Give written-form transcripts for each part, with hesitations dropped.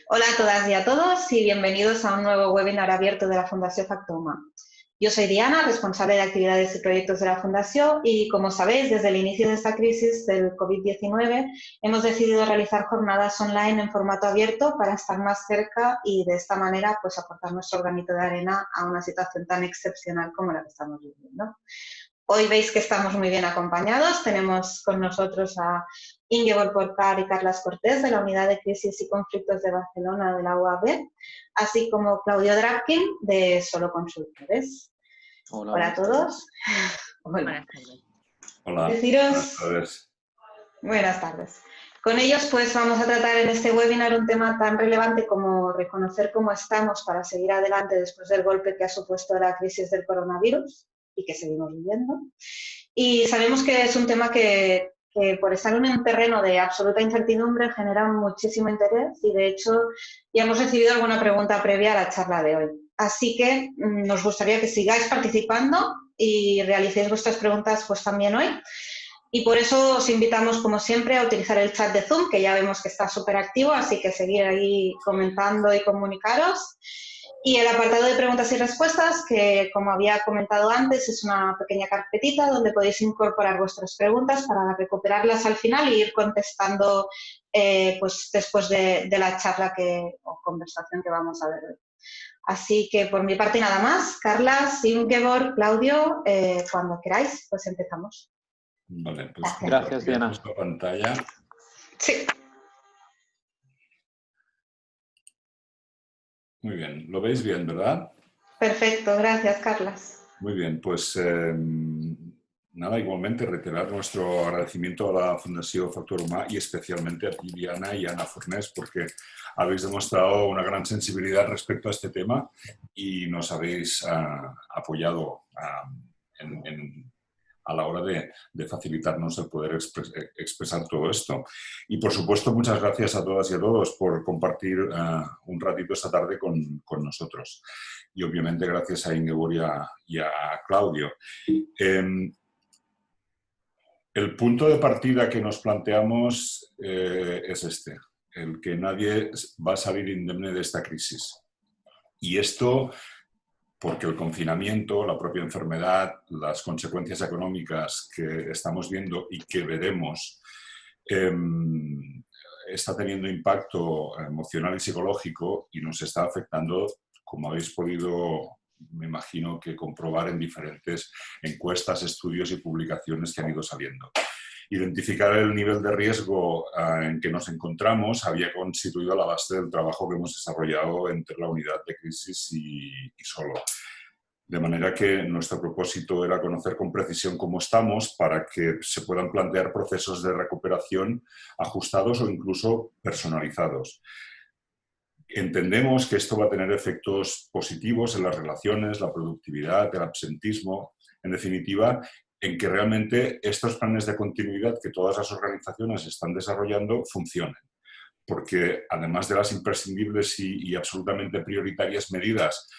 Hola a todas y a todos y bienvenidos a un nuevo webinar abierto de la Fundació Factoma. Yo soy Diana, responsable de actividades y proyectos de la Fundación y, como sabéis, desde el inicio de esta crisis del COVID-19 hemos decidido realizar jornadas online en formato abierto para estar más cerca y de esta manera pues aportar nuestro granito de arena a una situación tan excepcional como la que estamos viviendo. Hoy veis que estamos muy bien acompañados. Tenemos con nosotros a Ingeborg Porcar y Carlas Cortés de la Unidad de Crisis y Conflictos de Barcelona de la UAB, así como Claudio Drapkin de Solo Consultores. Hola, Hola a todos. Buenas tardes. Hola. Deciros... Buenas tardes. Buenas tardes. Con ellos pues vamos a tratar en este webinar un tema tan relevante como reconocer cómo estamos para seguir adelante después del golpe que ha supuesto la crisis del coronavirus y que seguimos viviendo. Y sabemos que es un tema que por estar en un terreno de absoluta incertidumbre genera muchísimo interés y de hecho ya hemos recibido alguna pregunta previa a la charla de hoy. Así que nos gustaría que sigáis participando y realicéis vuestras preguntas pues también hoy. Y por eso os invitamos, como siempre, a utilizar el chat de Zoom, que ya vemos que está súper activo, así que seguir ahí comentando y comunicaros. Y el apartado de preguntas y respuestas, que como había comentado antes, es una pequeña carpetita donde podéis incorporar vuestras preguntas para recuperarlas al final e ir contestando pues después de la charla o conversación que vamos a ver hoy. Así que por mi parte nada más. Carlas, Ingeborg, Claudio, cuando queráis, pues empezamos. Vale, pues gracias, Diana. La pantalla. Sí. Muy bien, lo veis bien, ¿verdad? Perfecto, gracias, Carlas. Muy bien, pues nada, igualmente reiterar nuestro agradecimiento a la Fundació Factoma y especialmente a ti, Diana, y a Ana Fornés, porque habéis demostrado una gran sensibilidad respecto a este tema y nos habéis apoyado a la hora de facilitarnos el poder expresar todo esto. Y, por supuesto, muchas gracias a todas y a todos por compartir un ratito esta tarde con nosotros. Y, obviamente, gracias a Ingeborg y a Claudio. El punto de partida que nos planteamos es este, el que nadie va a salir indemne de esta crisis. Y esto porque el confinamiento, la propia enfermedad, las consecuencias económicas que estamos viendo y que veremos, está teniendo impacto emocional y psicológico y nos está afectando, como habéis podido, me imagino, que comprobar en diferentes encuestas, estudios y publicaciones que han ido saliendo. Identificar el nivel de riesgo en que nos encontramos había constituido la base del trabajo que hemos desarrollado entre la unidad de crisis y Solo. De manera que nuestro propósito era conocer con precisión cómo estamos para que se puedan plantear procesos de recuperación ajustados o incluso personalizados. Entendemos que esto va a tener efectos positivos en las relaciones, la productividad, el absentismo, en definitiva, en que realmente estos planes de continuidad que todas las organizaciones están desarrollando funcionen. Porque además de las imprescindibles y absolutamente prioritarias medidas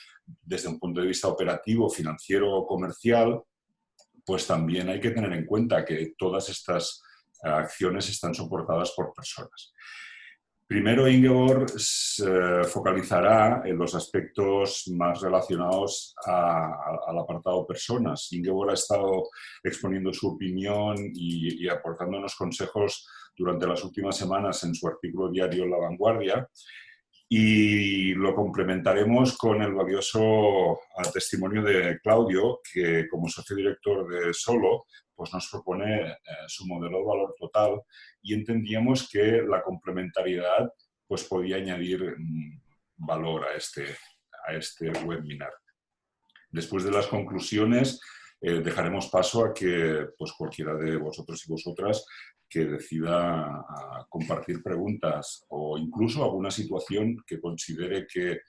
desde un punto de vista operativo, financiero o comercial, pues también hay que tener en cuenta que todas estas acciones están soportadas por personas. Primero, Ingeborg focalizará en los aspectos más relacionados al apartado personas. Ingeborg ha estado exponiendo su opinión y aportándonos consejos durante las últimas semanas en su artículo diario La Vanguardia y lo complementaremos con el valioso testimonio de Claudio, que como socio director de Solo, pues nos propone su modelo de valor total y entendíamos que la complementariedad pues podía añadir valor a este webinar. Después de las conclusiones, dejaremos paso a que pues, cualquiera de vosotros y vosotras que decida compartir preguntas o incluso alguna situación que considere que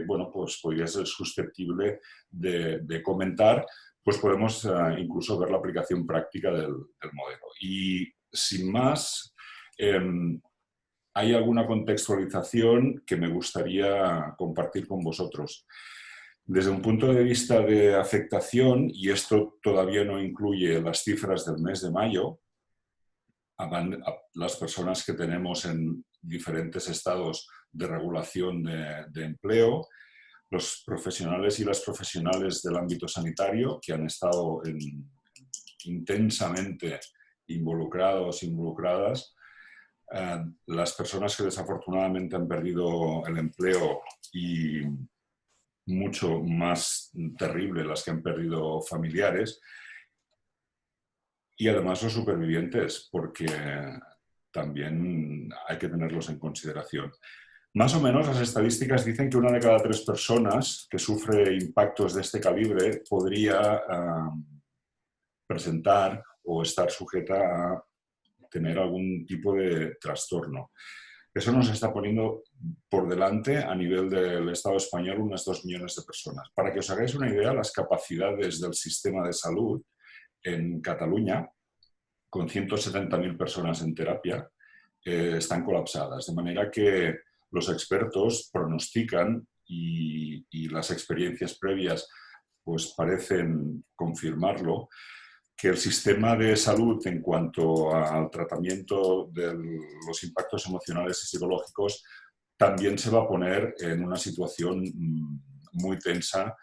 bueno, pues podría ser susceptible de comentar, pues podemos incluso ver la aplicación práctica del modelo. Y sin más, hay alguna contextualización que me gustaría compartir con vosotros. Desde un punto de vista de afectación, y esto todavía no incluye las cifras del mes de mayo, a las personas que tenemos en diferentes estados de regulación de empleo, los profesionales y las profesionales del ámbito sanitario que han estado intensamente involucradas, las personas que desafortunadamente han perdido el empleo y mucho más terrible las que han perdido familiares, y además los supervivientes, porque también hay que tenerlos en consideración. Más o menos las estadísticas dicen que 1 de cada 3 personas que sufre impactos de este calibre podría presentar o estar sujeta a tener algún tipo de trastorno. Eso nos está poniendo por delante a nivel del Estado español unas 2 millones de personas. Para que os hagáis una idea, las capacidades del sistema de salud en Cataluña, con 170.000 personas en terapia, están colapsadas. De manera que los expertos pronostican y las experiencias previas pues parecen confirmarlo, que el sistema de salud en cuanto al tratamiento de los impactos emocionales y psicológicos también se va a poner en una situación muy tensa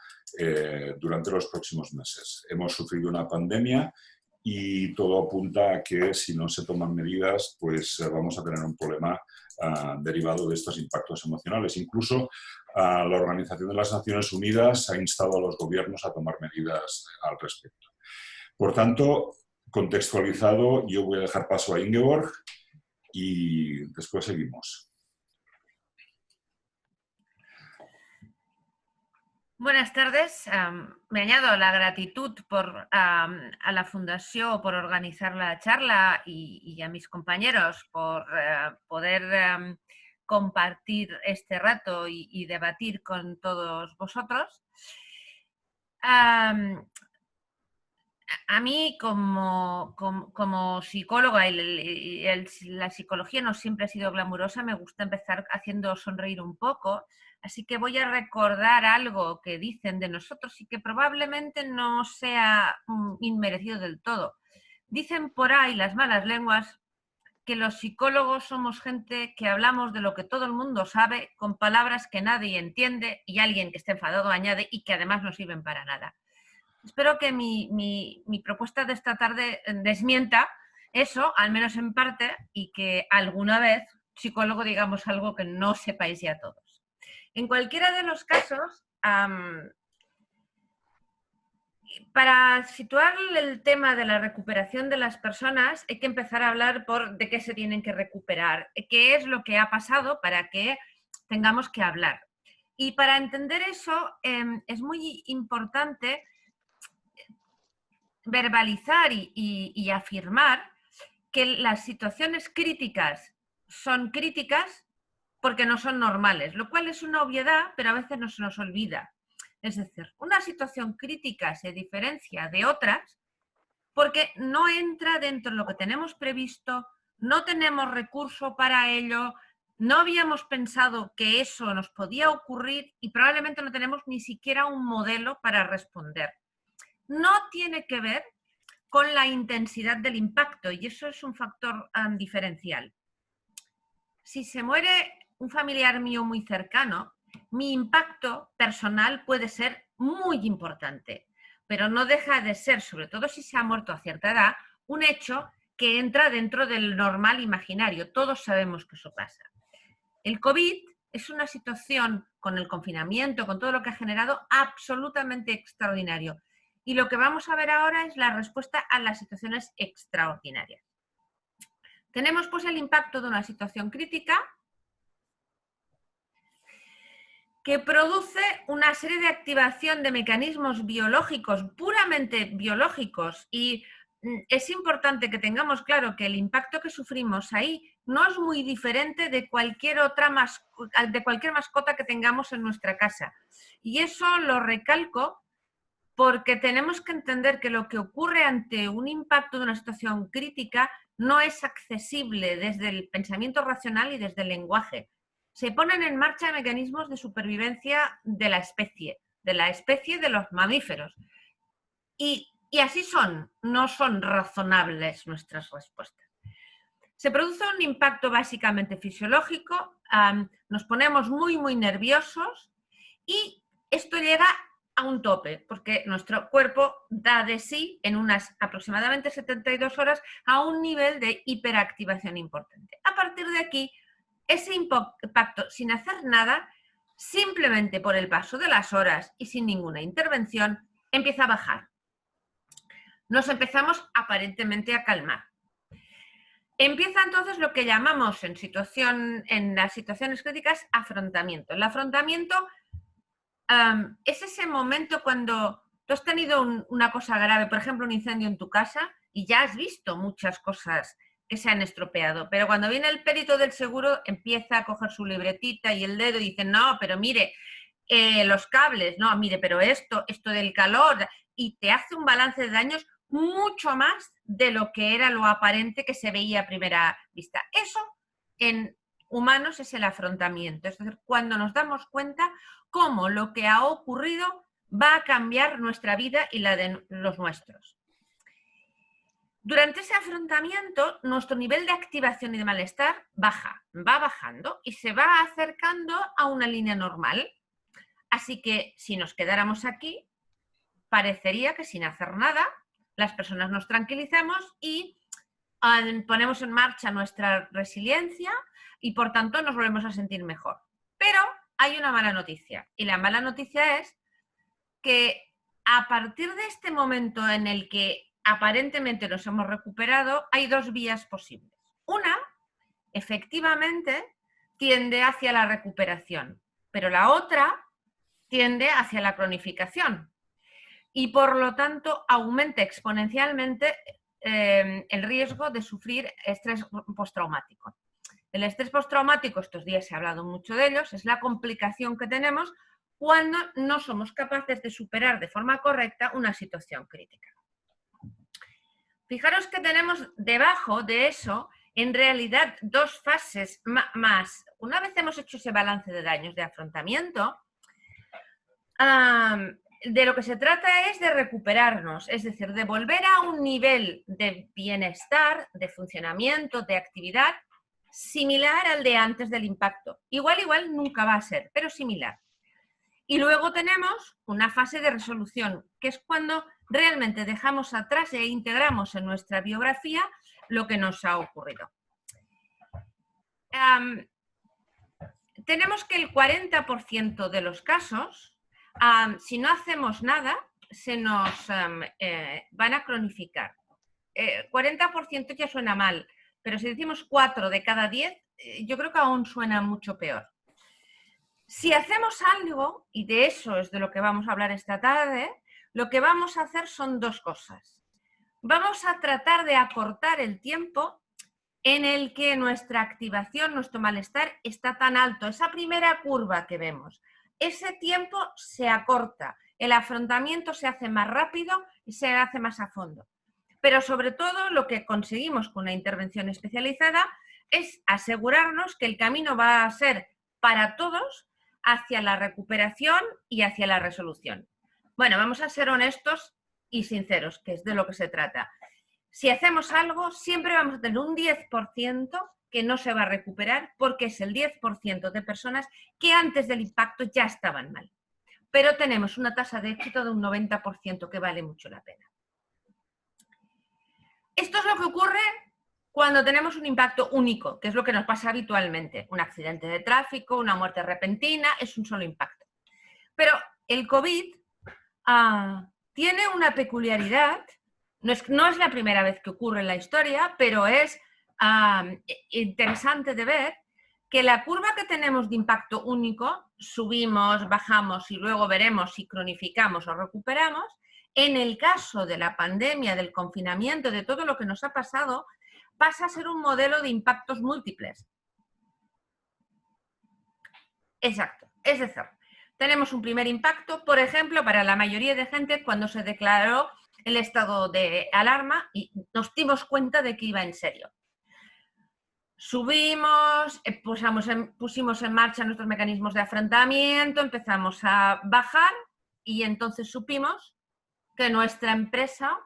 durante los próximos meses. Hemos sufrido una pandemia y todo apunta a que si no se toman medidas, pues vamos a tener un problema derivado de estos impactos emocionales. Incluso la Organización de las Naciones Unidas ha instado a los gobiernos a tomar medidas al respecto. Por tanto, contextualizado, yo voy a dejar paso a Ingeborg y después seguimos. Buenas tardes. Me añado la gratitud a la Fundació por organizar la charla y a mis compañeros por poder compartir este rato y debatir con todos vosotros. A mí, como psicóloga, la psicología no siempre ha sido glamurosa, me gusta empezar haciendo sonreír un poco, así que voy a recordar algo que dicen de nosotros y que probablemente no sea inmerecido del todo. Dicen por ahí las malas lenguas que los psicólogos somos gente que hablamos de lo que todo el mundo sabe con palabras que nadie entiende y alguien que esté enfadado añade y que además no sirven para nada. Espero que mi propuesta de esta tarde desmienta eso, al menos en parte, y que alguna vez, psicólogo, digamos algo que no sepáis ya todos. En cualquiera de los casos, para situar el tema de la recuperación de las personas, hay que empezar a hablar de qué se tienen que recuperar, qué es lo que ha pasado para que tengamos que hablar. Y para entender eso es muy importante verbalizar y afirmar que las situaciones críticas son críticas porque no son normales, lo cual es una obviedad, pero a veces no se nos olvida. Es decir, una situación crítica se diferencia de otras porque no entra dentro de lo que tenemos previsto, no tenemos recurso para ello, no habíamos pensado que eso nos podía ocurrir y probablemente no tenemos ni siquiera un modelo para responder. No tiene que ver con la intensidad del impacto y eso es un factor diferencial. Si se muere un familiar mío muy cercano, mi impacto personal puede ser muy importante, pero no deja de ser, sobre todo si se ha muerto a cierta edad, un hecho que entra dentro del normal imaginario. Todos sabemos que eso pasa. El COVID es una situación, con el confinamiento, con todo lo que ha generado, absolutamente extraordinario. Y lo que vamos a ver ahora es la respuesta a las situaciones extraordinarias. Tenemos pues el impacto de una situación crítica que produce una serie de activación de mecanismos biológicos, puramente biológicos, y es importante que tengamos claro que el impacto que sufrimos ahí no es muy diferente de cualquier mascota que tengamos en nuestra casa. Y eso lo recalco porque tenemos que entender que lo que ocurre ante un impacto de una situación crítica no es accesible desde el pensamiento racional y desde el lenguaje. Se ponen en marcha mecanismos de supervivencia de la especie de los mamíferos. Y así son, no son razonables nuestras respuestas. Se produce un impacto básicamente fisiológico, nos ponemos muy nerviosos y esto llega a un tope, porque nuestro cuerpo da de sí en unas aproximadamente 72 horas a un nivel de hiperactivación importante. A partir de aquí, ese impacto sin hacer nada, simplemente por el paso de las horas y sin ninguna intervención, empieza a bajar. Nos empezamos aparentemente a calmar. Empieza entonces lo que llamamos en las situaciones críticas afrontamiento. El afrontamiento es ese momento cuando tú has tenido una cosa grave, por ejemplo un incendio en tu casa, y ya has visto muchas cosas que se han estropeado, pero cuando viene el perito del seguro empieza a coger su libretita y el dedo y dice, no, pero mire, los cables, no, mire, pero esto del calor, y te hace un balance de daños mucho más de lo que era lo aparente que se veía a primera vista. Eso en humanos es el afrontamiento, es decir, cuando nos damos cuenta cómo lo que ha ocurrido va a cambiar nuestra vida y la de los nuestros. Durante ese afrontamiento, nuestro nivel de activación y de malestar va bajando y se va acercando a una línea normal. Así que si nos quedáramos aquí, parecería que sin hacer nada, las personas nos tranquilizamos y ponemos en marcha nuestra resiliencia y por tanto nos volvemos a sentir mejor. Pero hay una mala noticia, y la mala noticia es que a partir de este momento en el que aparentemente nos hemos recuperado, hay dos vías posibles. Una, efectivamente, tiende hacia la recuperación, pero la otra tiende hacia la cronificación y por lo tanto aumenta exponencialmente el riesgo de sufrir estrés postraumático. El estrés postraumático, estos días se ha hablado mucho de ellos, es la complicación que tenemos cuando no somos capaces de superar de forma correcta una situación crítica. Fijaros que tenemos debajo de eso, en realidad, dos fases más. Una vez hemos hecho ese balance de daños de afrontamiento, de lo que se trata es de recuperarnos, es decir, de volver a un nivel de bienestar, de funcionamiento, de actividad, similar al de antes del impacto. Igual nunca va a ser, pero similar. Y luego tenemos una fase de resolución, que es cuando realmente dejamos atrás e integramos en nuestra biografía lo que nos ha ocurrido. Tenemos que el 40% de los casos, si no hacemos nada, se nos van a cronificar. 40% ya suena mal, pero si decimos 4 de cada 10, yo creo que aún suena mucho peor. Si hacemos algo, y de eso es de lo que vamos a hablar esta tarde, lo que vamos a hacer son dos cosas. Vamos a tratar de acortar el tiempo en el que nuestra activación, nuestro malestar está tan alto. Esa primera curva que vemos, ese tiempo se acorta, el afrontamiento se hace más rápido y se hace más a fondo. Pero sobre todo lo que conseguimos con la intervención especializada es asegurarnos que el camino va a ser para todos hacia la recuperación y hacia la resolución. Bueno, vamos a ser honestos y sinceros, que es de lo que se trata. Si hacemos algo, siempre vamos a tener un 10% que no se va a recuperar porque es el 10% de personas que antes del impacto ya estaban mal. Pero tenemos una tasa de éxito de un 90% que vale mucho la pena. Esto es lo que ocurre cuando tenemos un impacto único, que es lo que nos pasa habitualmente. Un accidente de tráfico, una muerte repentina, es un solo impacto. Pero el COVID tiene una peculiaridad, no es la primera vez que ocurre en la historia, pero es interesante de ver que la curva que tenemos de impacto único, subimos, bajamos y luego veremos si cronificamos o recuperamos. En el caso de la pandemia, del confinamiento, de todo lo que nos ha pasado, pasa a ser un modelo de impactos múltiples. Exacto. Es decir, tenemos un primer impacto, por ejemplo, para la mayoría de gente cuando se declaró el estado de alarma y nos dimos cuenta de que iba en serio. Subimos, pusimos en marcha nuestros mecanismos de afrontamiento, empezamos a bajar y entonces supimos que nuestra empresa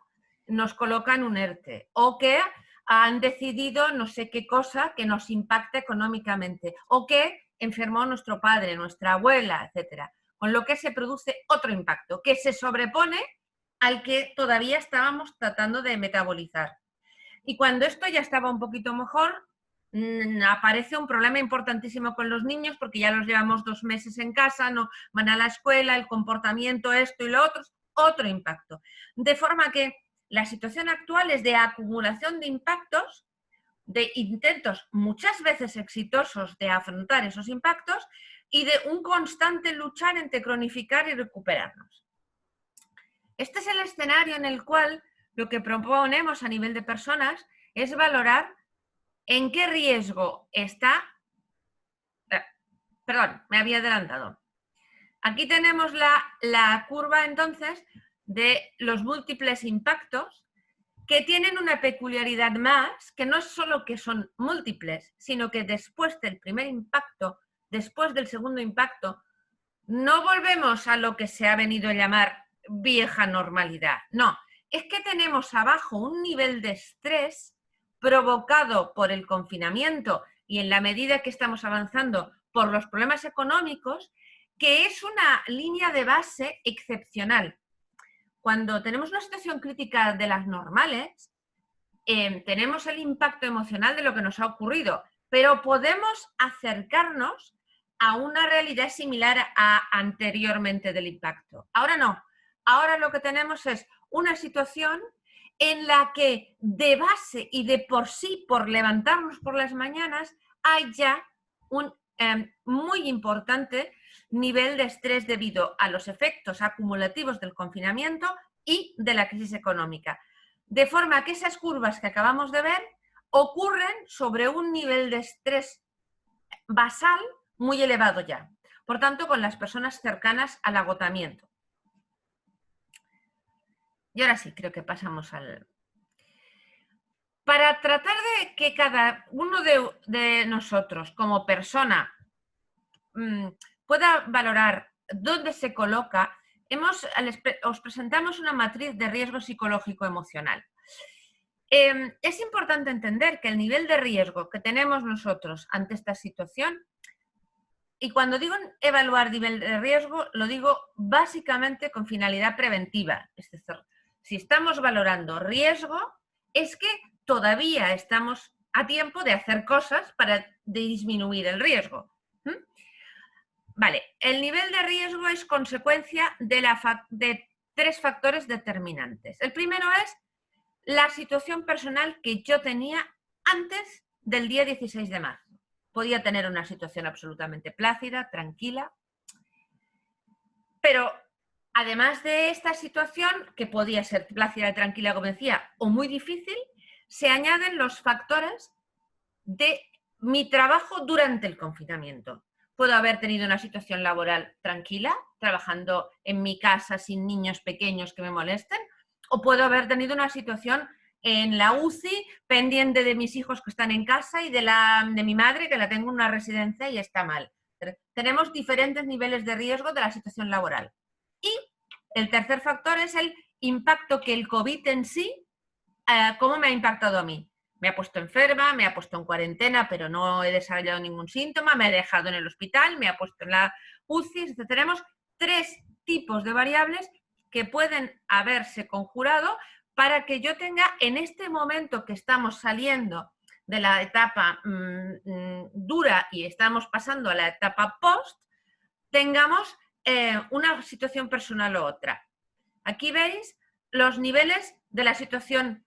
nos coloca en un ERTE o que han decidido no sé qué cosa que nos impacta económicamente o que enfermó nuestro padre, nuestra abuela, etc. Con lo que se produce otro impacto que se sobrepone al que todavía estábamos tratando de metabolizar. Y cuando esto ya estaba un poquito mejor, aparece un problema importantísimo con los niños porque ya los llevamos 2 meses en casa, no van a la escuela, el comportamiento, esto y lo otro, otro impacto. De forma que la situación actual es de acumulación de impactos, de intentos muchas veces exitosos de afrontar esos impactos y de un constante luchar entre cronificar y recuperarnos. Este es el escenario en el cual lo que proponemos a nivel de personas es valorar en qué riesgo está... Perdón, me había adelantado. Aquí tenemos la curva entonces de los múltiples impactos que tienen una peculiaridad más, que no es solo que son múltiples, sino que después del primer impacto, después del segundo impacto, no volvemos a lo que se ha venido a llamar vieja normalidad. No, es que tenemos abajo un nivel de estrés provocado por el confinamiento y en la medida que estamos avanzando por los problemas económicos, que es una línea de base excepcional. Cuando tenemos una situación crítica de las normales, tenemos el impacto emocional de lo que nos ha ocurrido, pero podemos acercarnos a una realidad similar a anteriormente del impacto. Ahora no. Ahora lo que tenemos es una situación en la que de base y de por sí, por levantarnos por las mañanas, hay ya un muy importante nivel de estrés debido a los efectos acumulativos del confinamiento y de la crisis económica. De forma que esas curvas que acabamos de ver ocurren sobre un nivel de estrés basal muy elevado ya. Por tanto, con las personas cercanas al agotamiento. Y ahora sí, creo que pasamos al... Para tratar de que cada uno de nosotros como persona pueda valorar dónde se coloca, os presentamos una matriz de riesgo psicológico-emocional. Es importante entender que el nivel de riesgo que tenemos nosotros ante esta situación, y cuando digo evaluar nivel de riesgo, lo digo básicamente con finalidad preventiva. Es decir, si estamos valorando riesgo, es que todavía estamos a tiempo de hacer cosas para disminuir el riesgo. Vale, el nivel de riesgo es consecuencia de 3 factores determinantes. El primero es la situación personal que yo tenía antes del día 16 de marzo. Podía tener una situación absolutamente plácida, tranquila, pero además de esta situación, que podía ser plácida y tranquila, como decía, o muy difícil, se añaden los factores de mi trabajo durante el confinamiento. Puedo haber tenido una situación laboral tranquila, trabajando en mi casa sin niños pequeños que me molesten, o puedo haber tenido una situación en la UCI pendiente de mis hijos que están en casa y de mi madre que la tengo en una residencia y está mal. Tenemos diferentes niveles de riesgo de la situación laboral. Y el tercer factor es el impacto que el COVID en sí, cómo me ha impactado a mí. Me ha puesto enferma, me ha puesto en cuarentena, pero no he desarrollado ningún síntoma, me ha dejado en el hospital, me ha puesto en la UCI. Tenemos 3 tipos de variables que pueden haberse conjurado para que yo tenga, en este momento que estamos saliendo de la etapa dura y estamos pasando a la etapa post, tengamos una situación personal u otra. Aquí veis los niveles de la situación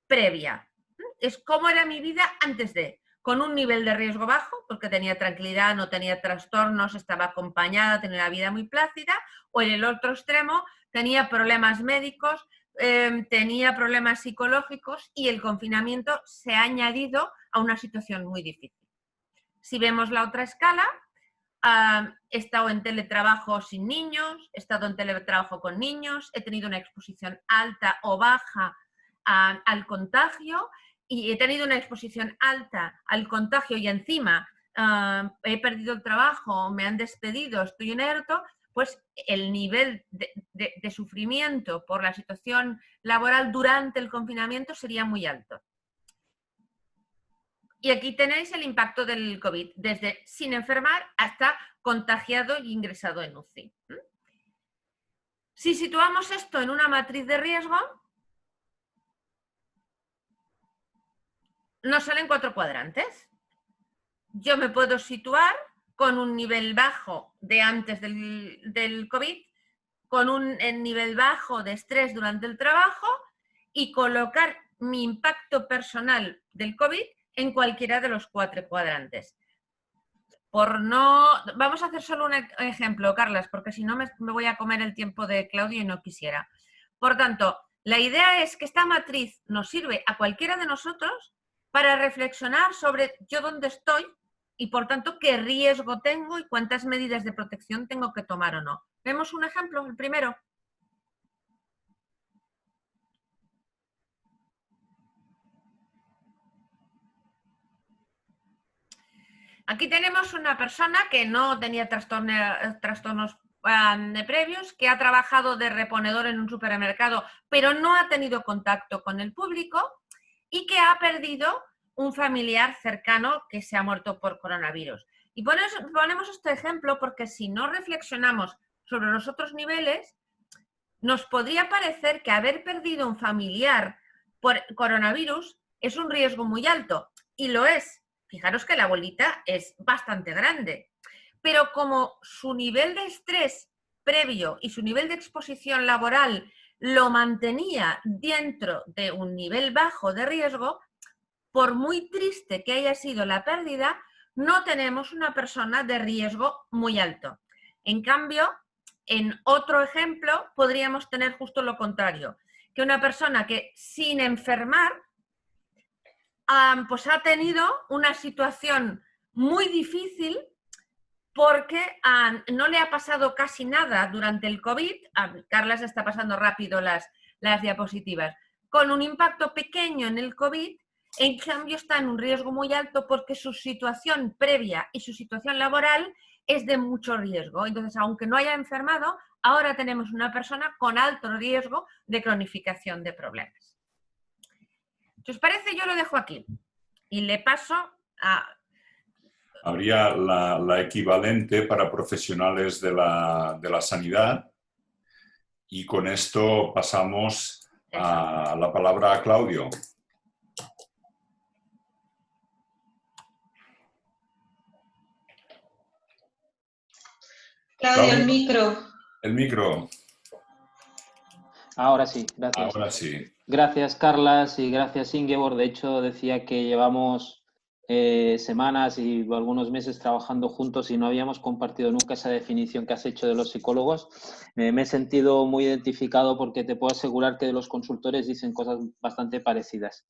previa. Es cómo era mi vida antes de, con un nivel de riesgo bajo, porque tenía tranquilidad, no tenía trastornos, estaba acompañada, tenía una vida muy plácida, o en el otro extremo tenía problemas médicos, tenía problemas psicológicos y el confinamiento se ha añadido a una situación muy difícil. Si vemos la otra escala, he estado en teletrabajo sin niños, he estado en teletrabajo con niños, he tenido una exposición alta o baja al contagio y he tenido una exposición alta al contagio y encima he perdido el trabajo, me han despedido, estoy en ERTO, pues el nivel de sufrimiento por la situación laboral durante el confinamiento sería muy alto. Y aquí tenéis el impacto del COVID, desde sin enfermar hasta contagiado y ingresado en UCI. Si situamos esto en una matriz de riesgo, nos salen 4 cuadrantes. Yo me puedo situar con un nivel bajo de antes del COVID, con un nivel bajo de estrés durante el trabajo y colocar mi impacto personal del COVID en cualquiera de los 4 cuadrantes. Vamos a hacer solo un ejemplo, Carlas, porque si no me voy a comer el tiempo de Claudio y no quisiera. Por tanto, la idea es que esta matriz nos sirve a cualquiera de nosotros para reflexionar sobre yo dónde estoy y, por tanto, qué riesgo tengo y cuántas medidas de protección tengo que tomar o no. ¿Vemos un ejemplo? El primero. Aquí tenemos una persona que no tenía trastornos previos, que ha trabajado de reponedor en un supermercado, pero no ha tenido contacto con el público y que ha perdido un familiar cercano que se ha muerto por coronavirus. Y ponemos este ejemplo porque si no reflexionamos sobre los otros niveles, nos podría parecer que haber perdido un familiar por coronavirus es un riesgo muy alto, y lo es. Fijaros que la bolita es bastante grande, pero como su nivel de estrés previo y su nivel de exposición laboral lo mantenía dentro de un nivel bajo de riesgo, por muy triste que haya sido la pérdida, no tenemos una persona de riesgo muy alto. En cambio, en otro ejemplo podríamos tener justo lo contrario, que una persona que sin enfermar pues ha tenido una situación muy difícil porque no le ha pasado casi nada durante el COVID. Carlas está pasando rápido las diapositivas. Con un impacto pequeño en el COVID, en cambio está en un riesgo muy alto porque su situación previa y su situación laboral es de mucho riesgo. Entonces, aunque no haya enfermado, ahora tenemos una persona con alto riesgo de cronificación de problemas. Si os parece, yo lo dejo aquí y le paso a... Habría la equivalente para profesionales de la sanidad, y con esto pasamos a la palabra a Claudio. Claudio, el micro. El micro. Ahora sí, gracias. Ahora sí. Gracias, Carlas, y gracias, Ingeborg. De hecho, decía que llevamos semanas y algunos meses trabajando juntos y no habíamos compartido nunca esa definición que has hecho de los psicólogos. Me he sentido muy identificado porque te puedo asegurar que de los consultores dicen cosas bastante parecidas.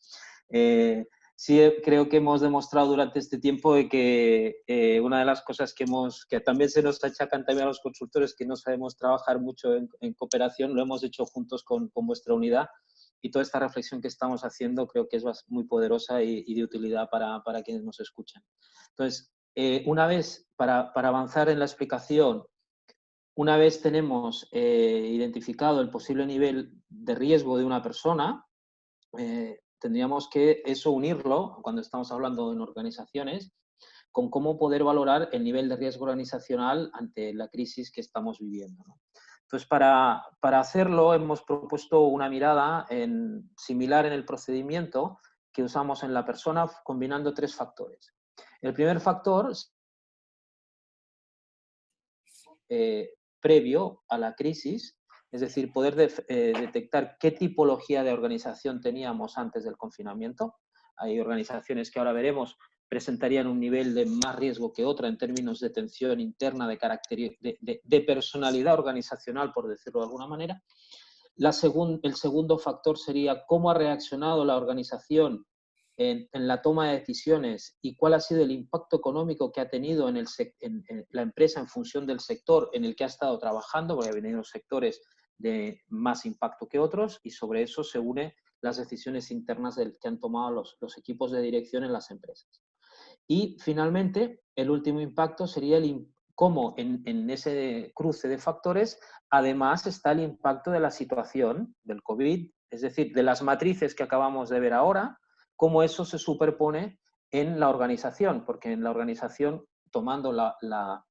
Sí, creo que hemos demostrado durante este tiempo que una de las cosas que también se nos achacan también a los consultores, que no sabemos trabajar mucho en cooperación, lo hemos hecho juntos con vuestra unidad, y toda esta reflexión que estamos haciendo creo que es muy poderosa y de utilidad para quienes nos escuchan. Entonces, una vez, para avanzar en la explicación, una vez tenemos identificado el posible nivel de riesgo de una persona, tendríamos que eso unirlo, cuando estamos hablando en organizaciones, con cómo poder valorar el nivel de riesgo organizacional ante la crisis que estamos viviendo, ¿no? Entonces, para hacerlo hemos propuesto una mirada similar en el procedimiento que usamos en la persona, combinando 3 factores. El primer factor, previo a la crisis, es decir, poder detectar qué tipología de organización teníamos antes del confinamiento. Hay organizaciones que ahora veremos presentarían un nivel de más riesgo que otra en términos de tensión interna, de personalidad organizacional, por decirlo de alguna manera. El segundo factor sería cómo ha reaccionado la organización en la toma de decisiones y cuál ha sido el impacto económico que ha tenido en la empresa en función del sector en el que ha estado trabajando, porque ha venido sectores de más impacto que otros, y sobre eso se une las decisiones internas que han tomado los equipos de dirección en las empresas. Y finalmente, el último impacto sería cómo en ese cruce de factores además está el impacto de la situación del COVID, es decir, de las matrices que acabamos de ver ahora, cómo eso se superpone en la organización, porque en la organización, tomando la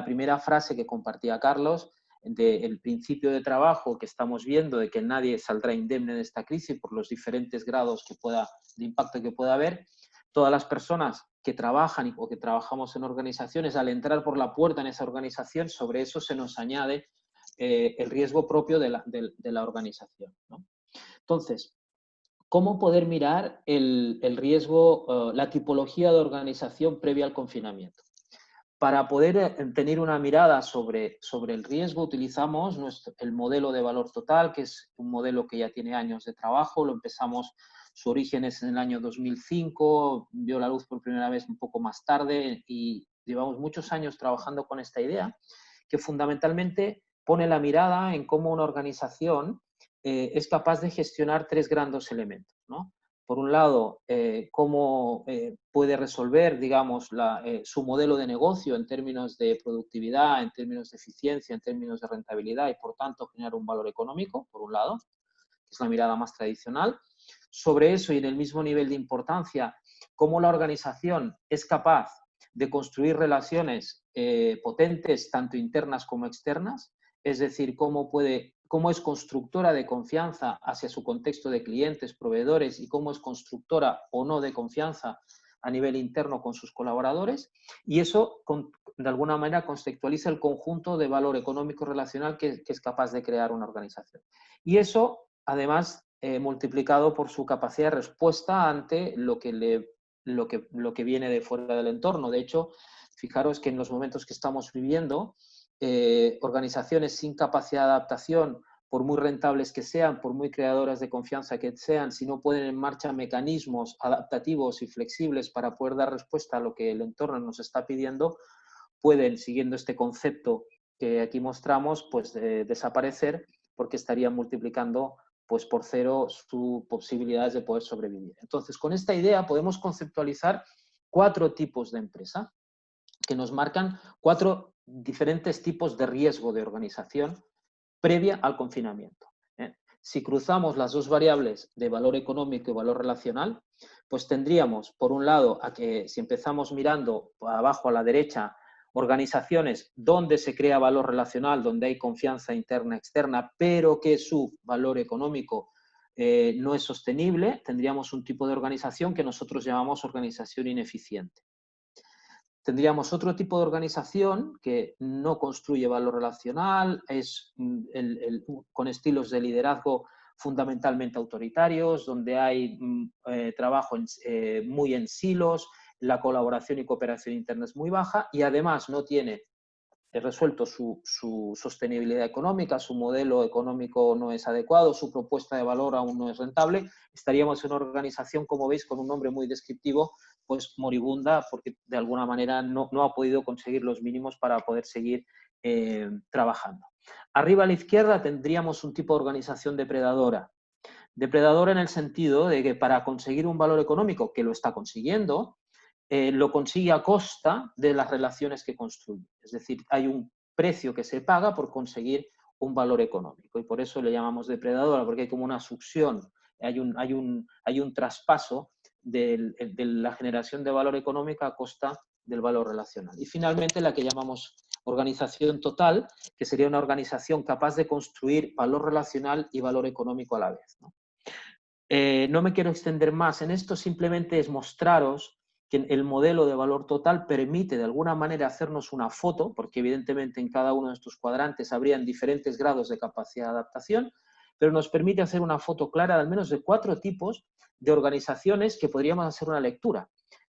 primera frase que compartía Carlos, del principio de trabajo que estamos viendo, de que nadie saldrá indemne de esta crisis por los diferentes grados de impacto que pueda haber, todas las personas que trabajan o que trabajamos en organizaciones, al entrar por la puerta en esa organización, sobre eso se nos añade el riesgo propio de la organización, ¿no? Entonces, ¿cómo poder mirar el riesgo, la tipología de organización previa al confinamiento? Para poder tener una mirada sobre el riesgo, utilizamos el modelo de valor total, que es un modelo que ya tiene años de trabajo. Su origen es en el año 2005, vio la luz por primera vez un poco más tarde y llevamos muchos años trabajando con esta idea, que fundamentalmente pone la mirada en cómo una organización es capaz de gestionar tres grandes elementos, ¿no? Por un lado, cómo puede resolver, digamos, su modelo de negocio en términos de productividad, en términos de eficiencia, en términos de rentabilidad y, por tanto, generar un valor económico, por un lado, que es la mirada más tradicional. Sobre eso y en el mismo nivel de importancia, cómo la organización es capaz de construir relaciones potentes, tanto internas como externas, es decir, cómo es constructora de confianza hacia su contexto de clientes, proveedores y cómo es constructora o no de confianza a nivel interno con sus colaboradores, y eso de alguna manera conceptualiza el conjunto de valor económico relacional que es capaz de crear una organización. Y eso, además, multiplicado por su capacidad de respuesta ante lo que viene de fuera del entorno. De hecho, fijaros que en los momentos que estamos viviendo, organizaciones sin capacidad de adaptación, por muy rentables que sean, por muy creadoras de confianza que sean, si no ponen en marcha mecanismos adaptativos y flexibles para poder dar respuesta a lo que el entorno nos está pidiendo, pueden, siguiendo este concepto que aquí mostramos, pues desaparecer, porque estarían multiplicando pues por cero sus posibilidades de poder sobrevivir. Entonces, con esta idea podemos conceptualizar 4 tipos de empresa que nos marcan 4 diferentes tipos de riesgo de organización previa al confinamiento. Si cruzamos las dos variables de valor económico y valor relacional, pues tendríamos, por un lado, si empezamos mirando abajo a la derecha, organizaciones donde se crea valor relacional, donde hay confianza interna y externa, pero que su valor económico no es sostenible, tendríamos un tipo de organización que nosotros llamamos organización ineficiente. Tendríamos otro tipo de organización que no construye valor relacional, es con estilos de liderazgo fundamentalmente autoritarios, donde hay trabajo muy en silos, la colaboración y cooperación interna es muy baja y además no tiene resuelto su sostenibilidad económica, su modelo económico no es adecuado, su propuesta de valor aún no es rentable. Estaríamos en una organización, como veis, con un nombre muy descriptivo, pues moribunda, porque de alguna manera no ha podido conseguir los mínimos para poder seguir trabajando. Arriba a la izquierda tendríamos un tipo de organización depredadora. Depredadora en el sentido de que para conseguir un valor económico, que lo está consiguiendo, lo consigue a costa de las relaciones que construye. Es decir, hay un precio que se paga por conseguir un valor económico y por eso le llamamos depredadora, porque hay como una succión, hay un traspaso de la generación de valor económico a costa del valor relacional. Y finalmente la que llamamos organización total, que sería una organización capaz de construir valor relacional y valor económico a la vez, ¿no? No me quiero extender más en esto, simplemente es mostraros que el modelo de valor total permite de alguna manera hacernos una foto, porque evidentemente en cada uno de estos cuadrantes habrían diferentes grados de capacidad de adaptación, pero nos permite hacer una foto clara de al menos de 4 tipos de organizaciones que podríamos hacer una lectura.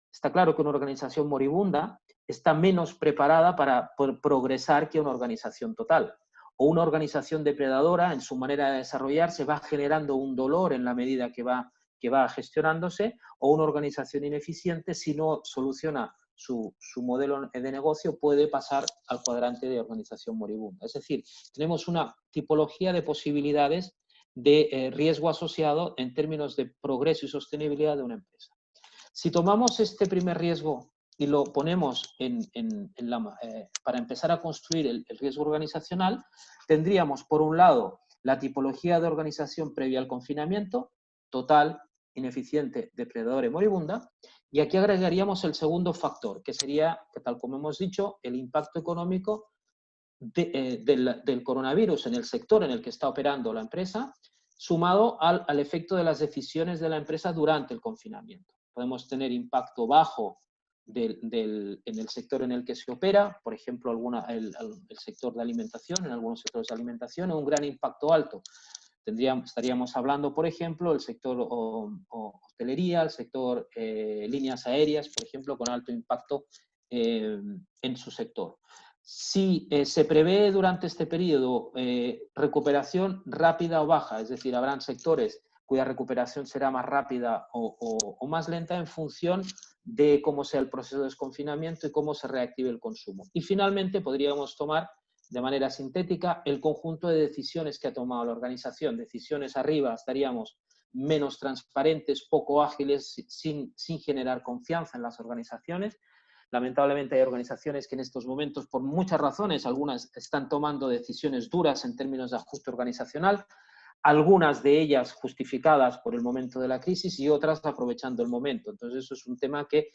Está claro que una organización moribunda está menos preparada para progresar que una organización total. O una organización depredadora, en su manera de desarrollarse, va generando un dolor en la medida que va gestionándose, o una organización ineficiente, si no soluciona su modelo de negocio, puede pasar al cuadrante de organización moribunda. Es decir, tenemos una tipología de posibilidades de riesgo asociado en términos de progreso y sostenibilidad de una empresa. Si tomamos este primer riesgo y lo ponemos para empezar a construir el riesgo organizacional, tendríamos, por un lado, la tipología de organización previa al confinamiento, total, ineficiente, depredadora y moribunda, Y aquí agregaríamos el segundo factor, que sería, que tal como hemos dicho, el impacto económico del coronavirus en el sector en el que está operando la empresa, sumado al efecto de las decisiones de la empresa durante el confinamiento. Podemos tener impacto bajo en el sector en el que se opera, por ejemplo, el sector de alimentación, en algunos sectores de alimentación, o un gran impacto alto. Estaríamos hablando, por ejemplo, del sector hostelería, el sector líneas aéreas, por ejemplo, con alto impacto en su sector. Si se prevé durante este periodo recuperación rápida o baja, es decir, habrán sectores cuya recuperación será más rápida o más lenta en función de cómo sea el proceso de desconfinamiento y cómo se reactive el consumo. Y finalmente podríamos tomar de manera sintética el conjunto de decisiones que ha tomado la organización. Decisiones arriba estaríamos menos transparentes, poco ágiles, sin generar confianza en las organizaciones. Lamentablemente hay organizaciones que en estos momentos, por muchas razones, algunas están tomando decisiones duras en términos de ajuste organizacional, algunas de ellas justificadas por el momento de la crisis y otras aprovechando el momento. Entonces eso es un tema que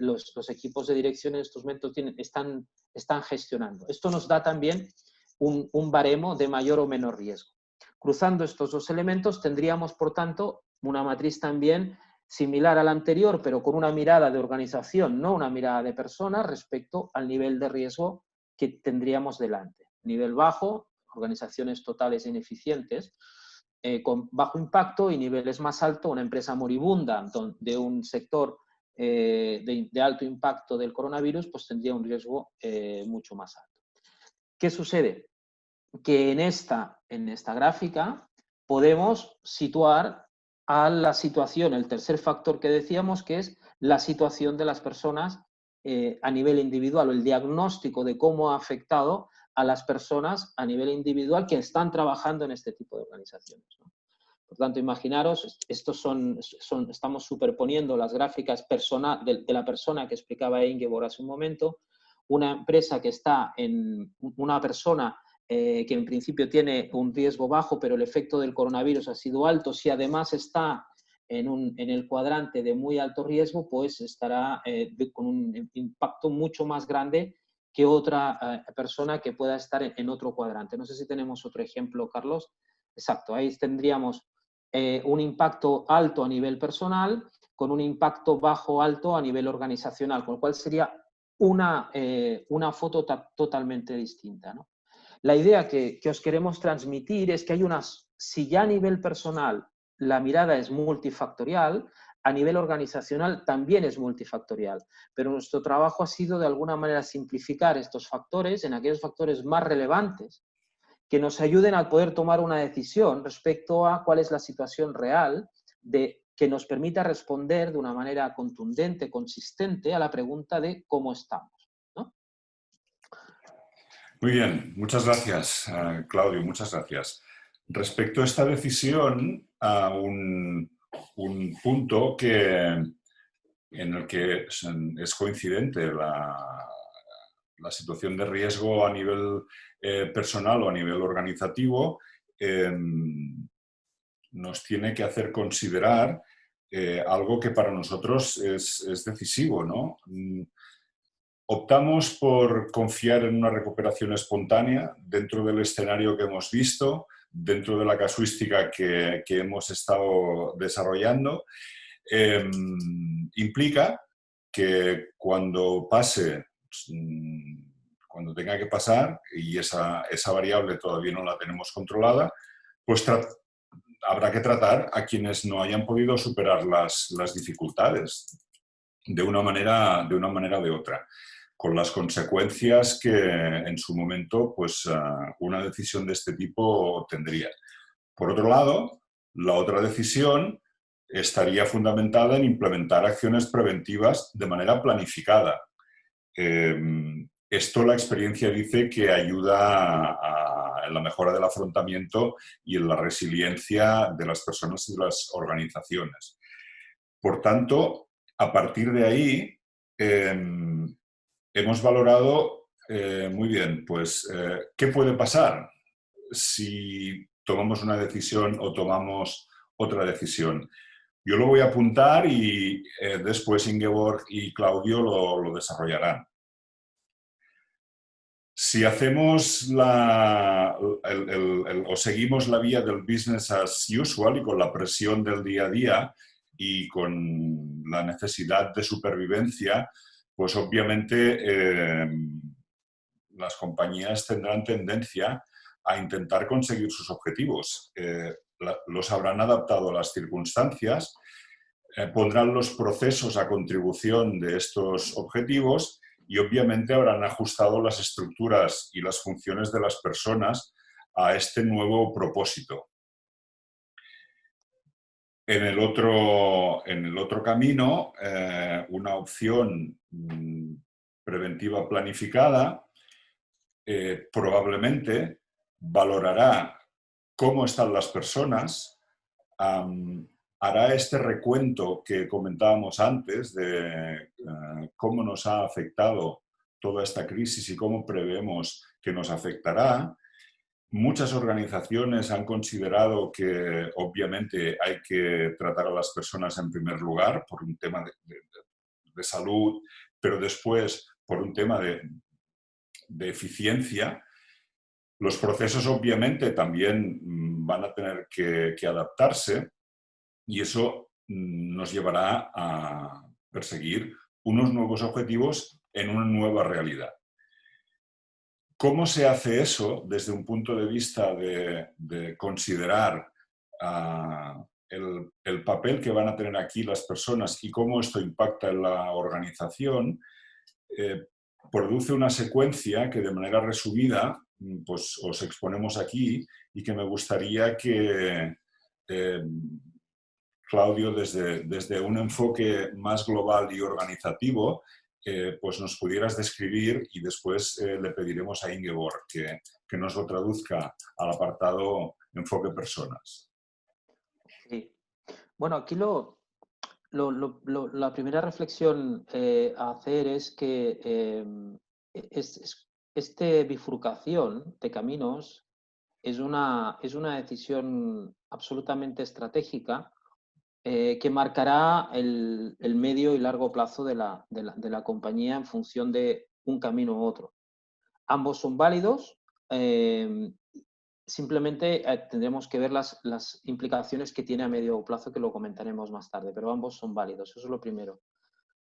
los equipos de dirección en estos momentos están gestionando. Esto nos da también un baremo de mayor o menor riesgo. Cruzando estos dos elementos tendríamos, por tanto, una matriz también similar a la anterior, pero con una mirada de organización, no una mirada de persona, respecto al nivel de riesgo que tendríamos delante. Nivel bajo, organizaciones totales e ineficientes, con bajo impacto, y niveles más altos, una empresa moribunda de un sector de alto impacto del coronavirus, pues tendría un riesgo mucho más alto. ¿Qué sucede? Que en esta gráfica podemos situar a la situación, el tercer factor que decíamos, que es la situación de las personas a nivel individual, o el diagnóstico de cómo ha afectado a las personas a nivel individual que están trabajando en este tipo de organizaciones, ¿no? Por tanto, imaginaros, estamos superponiendo las gráficas de la persona que explicaba Ingeborg hace un momento, una empresa que está en una persona que en principio tiene un riesgo bajo, pero el efecto del coronavirus ha sido alto. Si además está en el cuadrante de muy alto riesgo, pues estará con un impacto mucho más grande que otra persona que pueda estar en otro cuadrante. No sé si tenemos otro ejemplo, Carlos. Exacto, ahí tendríamos un impacto alto a nivel personal con un impacto bajo-alto a nivel organizacional, con lo cual sería una foto totalmente distinta, ¿no? La idea que os queremos transmitir es que si ya a nivel personal la mirada es multifactorial, a nivel organizacional también es multifactorial, pero nuestro trabajo ha sido de alguna manera simplificar estos factores en aquellos factores más relevantes que nos ayuden a poder tomar una decisión respecto a cuál es la situación real que nos permita responder de una manera contundente, consistente a la pregunta de cómo estamos, ¿no? Muy bien, muchas gracias, Claudio, muchas gracias. Respecto a esta decisión, a un punto en el que es coincidente la situación de riesgo a nivel personal o a nivel organizativo, nos tiene que hacer considerar algo que para nosotros es decisivo, ¿no? Optamos por confiar en una recuperación espontánea dentro del escenario que hemos visto, dentro de la casuística que hemos estado desarrollando. Implica que cuando pase, cuando tenga que pasar, y esa variable todavía no la tenemos controlada, pues habrá que tratar a quienes no hayan podido superar las dificultades de una manera o de otra, con las consecuencias que en su momento pues, una decisión de este tipo tendría. Por otro lado, la otra decisión estaría fundamentada en implementar acciones preventivas de manera planificada. Esto la experiencia dice que ayuda en la mejora del afrontamiento y en la resiliencia de las personas y de las organizaciones. Por tanto, a partir de ahí, hemos valorado muy bien, pues, ¿qué puede pasar si tomamos una decisión o tomamos otra decisión? Yo lo voy a apuntar y después Ingeborg y Claudio lo desarrollarán. Si hacemos o seguimos la vía del business as usual y con la presión del día a día y con la necesidad de supervivencia, pues obviamente las compañías tendrán tendencia a intentar conseguir sus objetivos. Los habrán adaptado a las circunstancias, pondrán los procesos a contribución de estos objetivos y obviamente habrán ajustado las estructuras y las funciones de las personas a este nuevo propósito. En el otro camino, una opción preventiva planificada probablemente valorará cómo están las personas, hará este recuento que comentábamos antes de cómo nos ha afectado toda esta crisis y cómo prevemos que nos afectará. Muchas organizaciones han considerado que obviamente hay que tratar a las personas en primer lugar por un tema de salud, pero después por un tema de eficiencia. Los procesos obviamente también van a tener que adaptarse y eso nos llevará a perseguir unos nuevos objetivos en una nueva realidad. ¿Cómo se hace eso desde un punto de vista de considerar el papel que van a tener aquí las personas y cómo esto impacta en la organización? Produce una secuencia que de manera resumida pues os exponemos aquí y que me gustaría que Claudio, desde un enfoque más global y organizativo, pues nos pudieras describir y después le pediremos a Ingeborg que nos lo traduzca al apartado enfoque personas. Sí. Bueno, aquí la primera reflexión a hacer es que esta bifurcación de caminos es una decisión absolutamente estratégica que marcará el medio y largo plazo de la compañía en función de un camino u otro. Ambos son válidos, simplemente tendremos que ver las implicaciones que tiene a medio plazo, que lo comentaremos más tarde, pero ambos son válidos, eso es lo primero.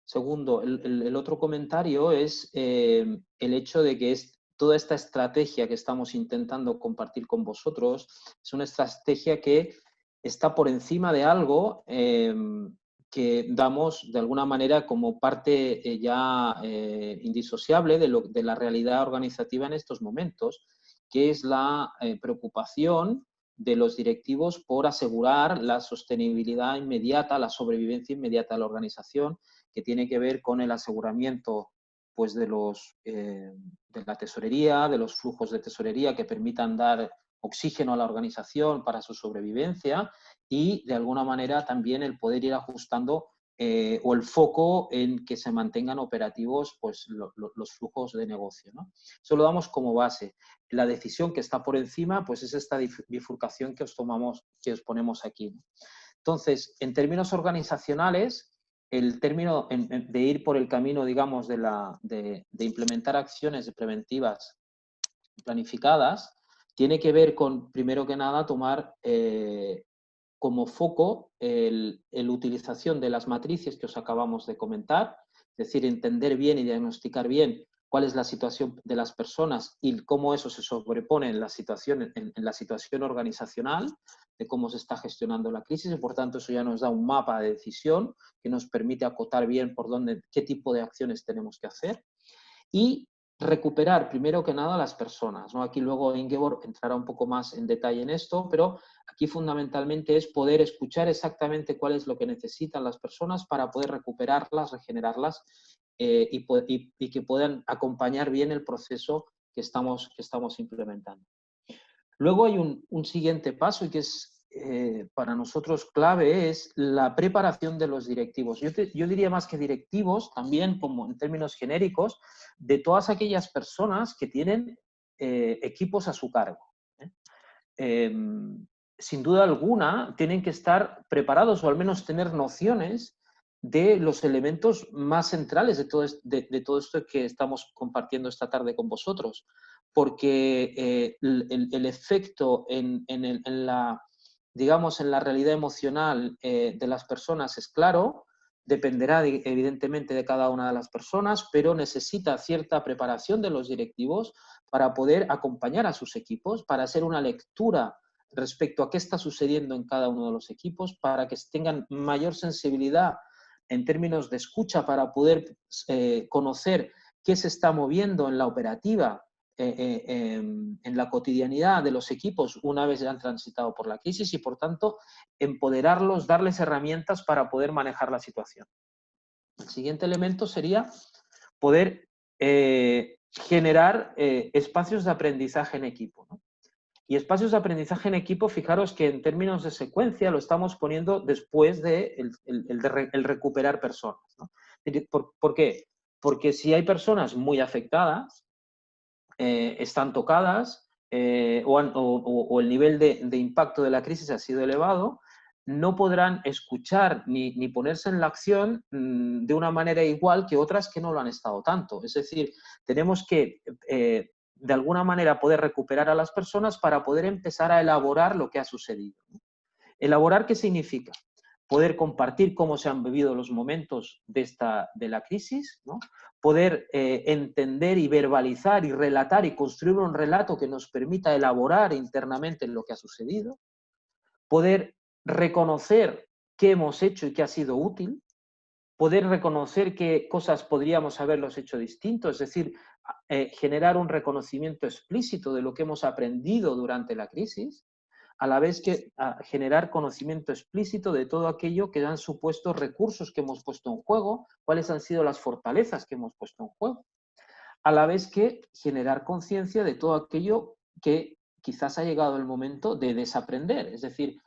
Segundo, el otro comentario es el hecho de que toda esta estrategia que estamos intentando compartir con vosotros es una estrategia que está por encima de algo que damos de alguna manera como parte ya indisociable de la realidad organizativa en estos momentos, que es la preocupación de los directivos por asegurar la sostenibilidad inmediata, la sobrevivencia inmediata de la organización, que tiene que ver con el aseguramiento pues, de la tesorería, de los flujos de tesorería que permitan dar oxígeno a la organización para su sobrevivencia y, de alguna manera, también el poder ir ajustando o el foco en que se mantengan operativos pues, los flujos de negocio, ¿no? Eso lo damos como base. La decisión que está por encima pues, es esta bifurcación que os ponemos aquí, ¿no? Entonces, en términos organizacionales, el término de ir por el camino, digamos, de implementar acciones preventivas planificadas, tiene que ver con, primero que nada, tomar como foco la utilización de las matrices que os acabamos de comentar, es decir, entender bien y diagnosticar bien cuál es la situación de las personas y cómo eso se sobrepone en la situación organizacional, de cómo se está gestionando la crisis, y por tanto eso ya nos da un mapa de decisión que nos permite acotar bien qué tipo de acciones tenemos que hacer. Y recuperar, primero que nada, a las personas, ¿no? Aquí luego Ingeborg entrará un poco más en detalle en esto, pero aquí fundamentalmente es poder escuchar exactamente cuál es lo que necesitan las personas para poder recuperarlas, regenerarlas y que puedan acompañar bien el proceso que estamos implementando. Luego hay un siguiente paso y que es para nosotros clave, es la preparación de los directivos. Yo diría más que directivos, también como en términos genéricos, de todas aquellas personas que tienen equipos a su cargo. sin duda alguna, tienen que estar preparados o al menos tener nociones de los elementos más centrales de todo esto que estamos compartiendo esta tarde con vosotros. Porque el efecto en la, digamos, en la realidad emocional de las personas es claro, dependerá evidentemente de cada una de las personas, pero necesita cierta preparación de los directivos para poder acompañar a sus equipos, para hacer una lectura respecto a qué está sucediendo en cada uno de los equipos, para que tengan mayor sensibilidad en términos de escucha, para poder conocer qué se está moviendo en la operativa, en la cotidianidad de los equipos una vez ya han transitado por la crisis y, por tanto, empoderarlos, darles herramientas para poder manejar la situación. El siguiente elemento sería poder generar espacios de aprendizaje en equipo, ¿no? Y espacios de aprendizaje en equipo, fijaros que en términos de secuencia lo estamos poniendo después de el recuperar personas, ¿no? ¿Por qué? Porque si hay personas muy afectadas, están tocadas o el nivel de impacto de la crisis ha sido elevado, no podrán escuchar ni ponerse en la acción de una manera igual que otras que no lo han estado tanto. Es decir, tenemos que, de alguna manera, poder recuperar a las personas para poder empezar a elaborar lo que ha sucedido. ¿Elaborar qué significa? Poder compartir cómo se han vivido los momentos de la crisis, ¿no? Poder entender y verbalizar y relatar y construir un relato que nos permita elaborar internamente lo que ha sucedido, poder reconocer qué hemos hecho y qué ha sido útil, poder reconocer qué cosas podríamos haberlos hecho distinto, es decir, generar un reconocimiento explícito de lo que hemos aprendido durante la crisis, a la vez que generar conocimiento explícito de todo aquello que han supuesto recursos que hemos puesto en juego, cuáles han sido las fortalezas que hemos puesto en juego, a la vez que generar conciencia de todo aquello que quizás ha llegado el momento de desaprender, es decir,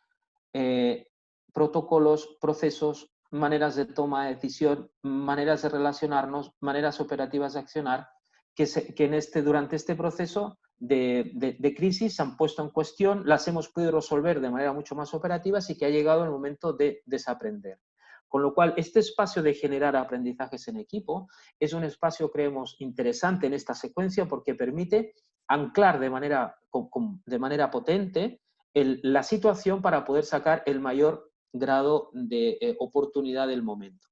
protocolos, procesos, maneras de toma de decisión, maneras de relacionarnos, maneras operativas de accionar, que durante este proceso de crisis se han puesto en cuestión, las hemos podido resolver de manera mucho más operativa y que ha llegado el momento de desaprender. Con lo cual, este espacio de generar aprendizajes en equipo es un espacio, creemos, interesante en esta secuencia porque permite anclar de manera potente la situación para poder sacar el mayor grado de oportunidad del momento.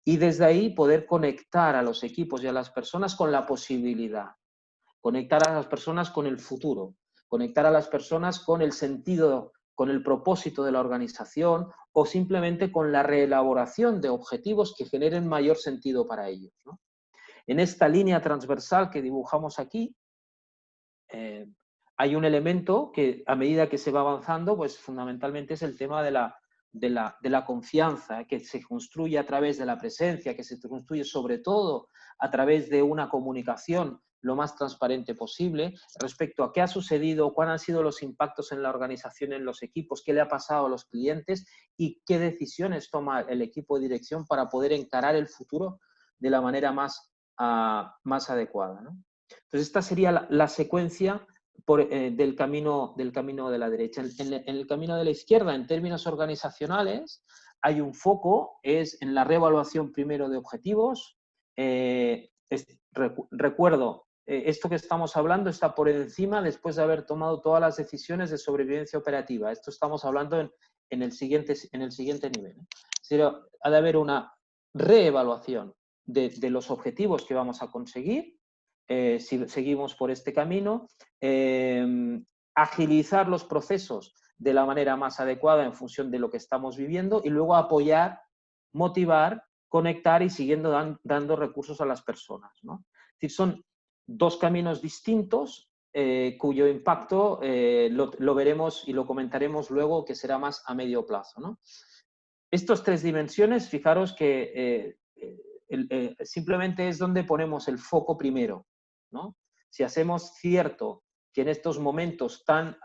Y desde ahí poder conectar a los equipos y a las personas con la posibilidad, conectar a las personas con el futuro, conectar a las personas con el sentido, con el propósito de la organización o simplemente con la reelaboración de objetivos que generen mayor sentido para ellos, ¿no? En esta línea transversal que dibujamos aquí, hay un elemento que a medida que se va avanzando, pues fundamentalmente es el tema de la confianza, que se construye a través de la presencia, que se construye sobre todo a través de una comunicación lo más transparente posible respecto a qué ha sucedido, cuáles han sido los impactos en la organización, en los equipos, qué le ha pasado a los clientes y qué decisiones toma el equipo de dirección para poder encarar el futuro de la manera más adecuada, ¿no? Entonces, esta sería la secuencia del camino de la derecha. En el camino de la izquierda, en términos organizacionales, hay un foco, es en la reevaluación primero de objetivos. Recuerdo, esto que estamos hablando está por encima después de haber tomado todas las decisiones de sobrevivencia operativa. Esto estamos hablando en el siguiente nivel, ¿no? Pero ha de haber una reevaluación de los objetivos que vamos a conseguir, si seguimos por este camino, agilizar los procesos de la manera más adecuada en función de lo que estamos viviendo y luego apoyar, motivar, conectar y siguiendo dando recursos a las personas, ¿no? Es decir, son dos caminos distintos cuyo impacto lo veremos y lo comentaremos luego, que será más a medio plazo, ¿no? Estas tres dimensiones, fijaros que simplemente es donde ponemos el foco primero, ¿no? Si hacemos cierto que en estos momentos tan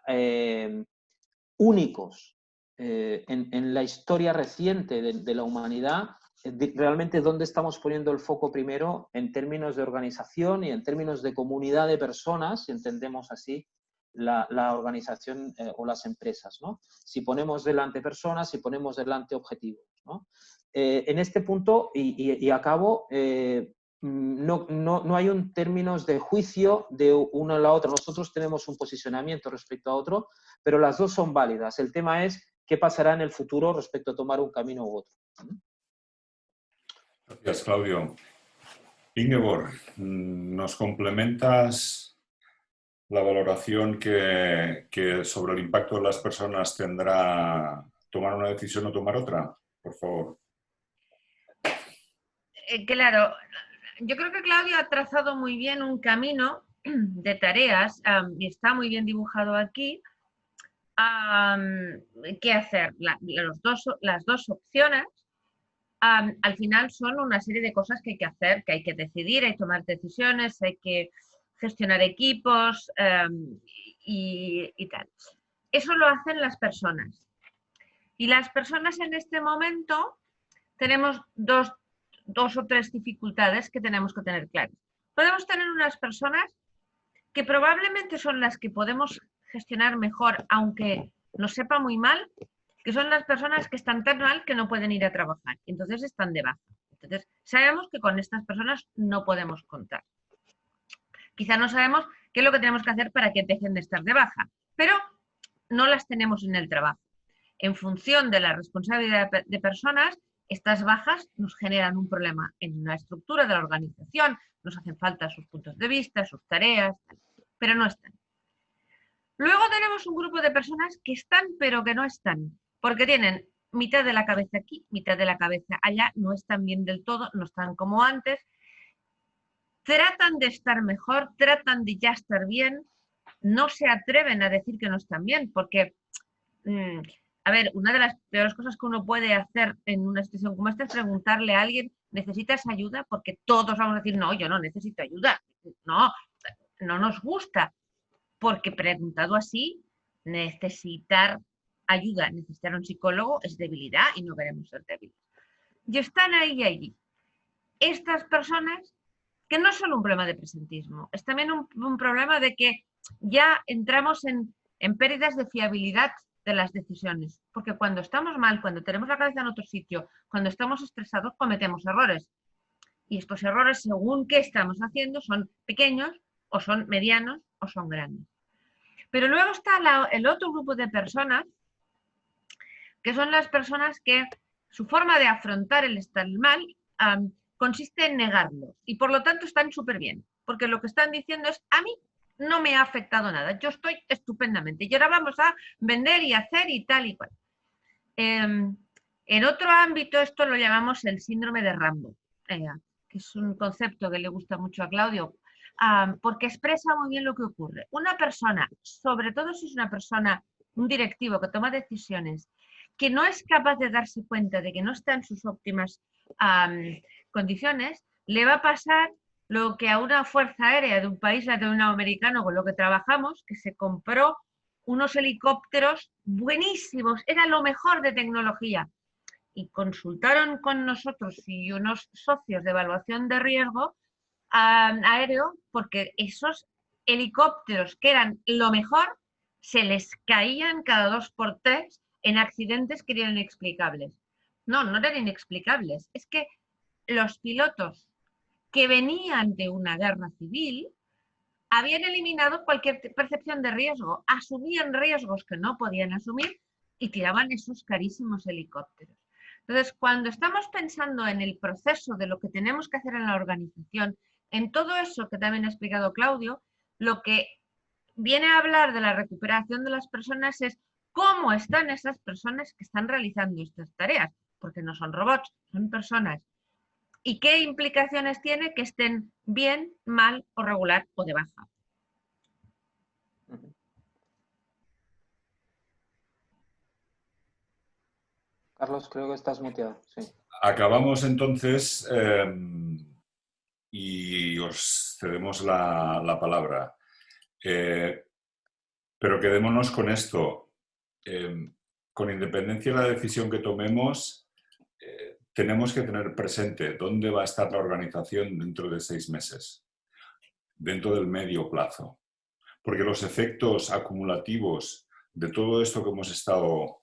únicos en la historia reciente de la humanidad, realmente dónde estamos poniendo el foco primero en términos de organización y en términos de comunidad de personas, si entendemos así la organización o las empresas, ¿no? Si ponemos delante personas, si ponemos delante objetivos, ¿no? En este punto, y acabo, no hay un términos de juicio de una a la otra. Nosotros tenemos un posicionamiento respecto a otro, pero las dos son válidas. El tema es qué pasará en el futuro respecto a tomar un camino u otro. Gracias, Claudio. Ingeborg, ¿nos complementas la valoración que sobre el impacto de las personas tendrá tomar una decisión o tomar otra? Por favor. Claro, yo creo que Claudio ha trazado muy bien un camino de tareas y está muy bien dibujado aquí. ¿Qué hacer? Las dos opciones al final son una serie de cosas que hay que hacer, que hay que decidir, hay que tomar decisiones, hay que gestionar equipos y tal. Eso lo hacen las personas. Y las personas en este momento tenemos dos o tres dificultades que tenemos que tener claras. Podemos tener unas personas que probablemente son las que podemos gestionar mejor, aunque nos sepa muy mal, que son las personas que están tan mal que no pueden ir a trabajar. Entonces están de baja. Entonces sabemos que con estas personas no podemos contar. Quizá no sabemos qué es lo que tenemos que hacer para que dejen de estar de baja, pero no las tenemos en el trabajo. En función de la responsabilidad de personas, estas bajas nos generan un problema en la estructura de la organización, nos hacen falta sus puntos de vista, sus tareas, pero no están. Luego tenemos un grupo de personas que están pero que no están, porque tienen mitad de la cabeza aquí, mitad de la cabeza allá, no están bien del todo, no están como antes, tratan de estar mejor, tratan de ya estar bien, no se atreven a decir que no están bien, porque, a ver, una de las peores cosas que uno puede hacer en una situación como esta es preguntarle a alguien, ¿necesitas ayuda? Porque todos vamos a decir, no, yo no necesito ayuda, no nos gusta, porque preguntado así, necesitar ayuda, necesitar un psicólogo es debilidad y no queremos ser débiles. Y están ahí y allí. Estas personas, que no es solo un problema de presentismo, es también un problema de que ya entramos en pérdidas de fiabilidad de las decisiones, porque cuando estamos mal, cuando tenemos la cabeza en otro sitio, cuando estamos estresados, cometemos errores. Y estos errores, según qué estamos haciendo, son pequeños o son medianos o son grandes. Pero luego está el otro grupo de personas, que son las personas que su forma de afrontar el estar mal consiste en negarlo y por lo tanto están súper bien, porque lo que están diciendo es, a mí no me ha afectado nada, yo estoy estupendamente y ahora vamos a vender y hacer y tal y cual. En otro ámbito esto lo llamamos el síndrome de Rambo, que es un concepto que le gusta mucho a Claudio, porque expresa muy bien lo que ocurre. Una persona, sobre todo si es una persona, un directivo que toma decisiones, que no es capaz de darse cuenta de que no está en sus óptimas condiciones, le va a pasar lo que a una fuerza aérea de un país latinoamericano con lo que trabajamos, que se compró unos helicópteros buenísimos, era lo mejor de tecnología. Y consultaron con nosotros y unos socios de evaluación de riesgo aéreo, porque esos helicópteros que eran lo mejor, se les caían cada 2 por 3 en accidentes que eran inexplicables. No eran inexplicables, es que los pilotos que venían de una guerra civil habían eliminado cualquier percepción de riesgo, asumían riesgos que no podían asumir y tiraban esos carísimos helicópteros. Entonces, cuando estamos pensando en el proceso de lo que tenemos que hacer en la organización, en todo eso que también ha explicado Claudio, lo que viene a hablar de la recuperación de las personas es cómo están esas personas que están realizando estas tareas, porque no son robots, son personas. ¿Y qué implicaciones tiene que estén bien, mal o regular o de baja? Carlos, creo que estás muteado. Sí. Acabamos entonces y os cedemos la palabra. Pero quedémonos con esto. Con independencia de la decisión que tomemos, tenemos que tener presente dónde va a estar la organización dentro de 6 meses, dentro del medio plazo. porque los efectos acumulativos de todo esto que hemos estado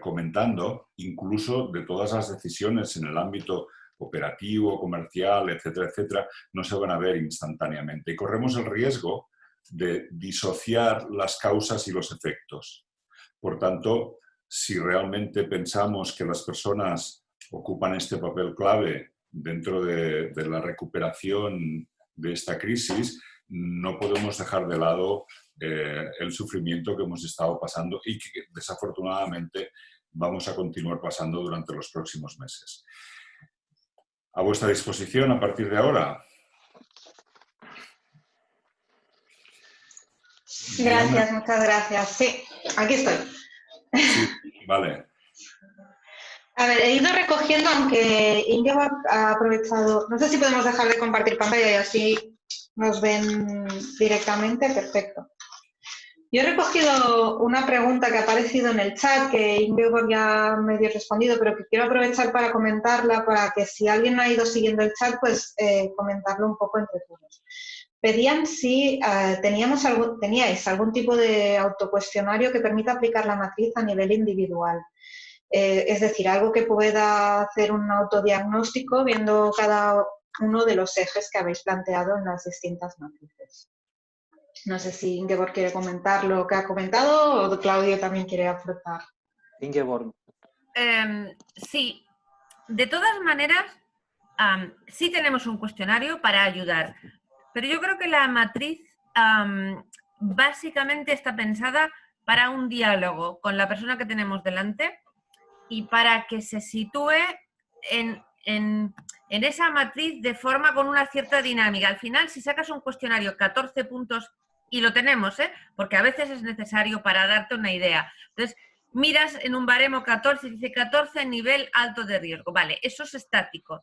comentando, incluso de todas las decisiones en el ámbito operativo, comercial, etcétera, etcétera, no se van a ver instantáneamente. Y corremos el riesgo de disociar las causas y los efectos. Por tanto, si realmente pensamos que las personas ocupan este papel clave dentro de la recuperación de esta crisis, no podemos dejar de lado el sufrimiento que hemos estado pasando y que desafortunadamente vamos a continuar pasando durante los próximos meses. A vuestra disposición a partir de ahora. Gracias, muchas gracias. Sí, aquí estoy. Sí, vale. A ver, he ido recogiendo, aunque Ingeborg ha aprovechado... No sé si podemos dejar de compartir pantalla y así nos ven directamente. Perfecto. Yo he recogido una pregunta que ha aparecido en el chat, que Ingeborg ya medio ha respondido, pero que quiero aprovechar para comentarla, para que si alguien no ha ido siguiendo el chat, pues comentarlo un poco entre todos. Pedían si teníais algún tipo de autocuestionario que permita aplicar la matriz a nivel individual. Es decir, algo que pueda hacer un autodiagnóstico viendo cada uno de los ejes que habéis planteado en las distintas matrices. No sé si Ingeborg quiere comentar lo que ha comentado o Claudio también quiere aportar. Ingeborg. Sí, de todas maneras, sí tenemos un cuestionario para ayudar, pero yo creo que la matriz básicamente está pensada para un diálogo con la persona que tenemos delante y para que se sitúe en esa matriz de forma con una cierta dinámica. Al final, si sacas un cuestionario 14 puntos, y lo tenemos, porque a veces es necesario para darte una idea. Entonces, miras en un baremo 14 y dice 14 nivel alto de riesgo. Vale, eso es estático.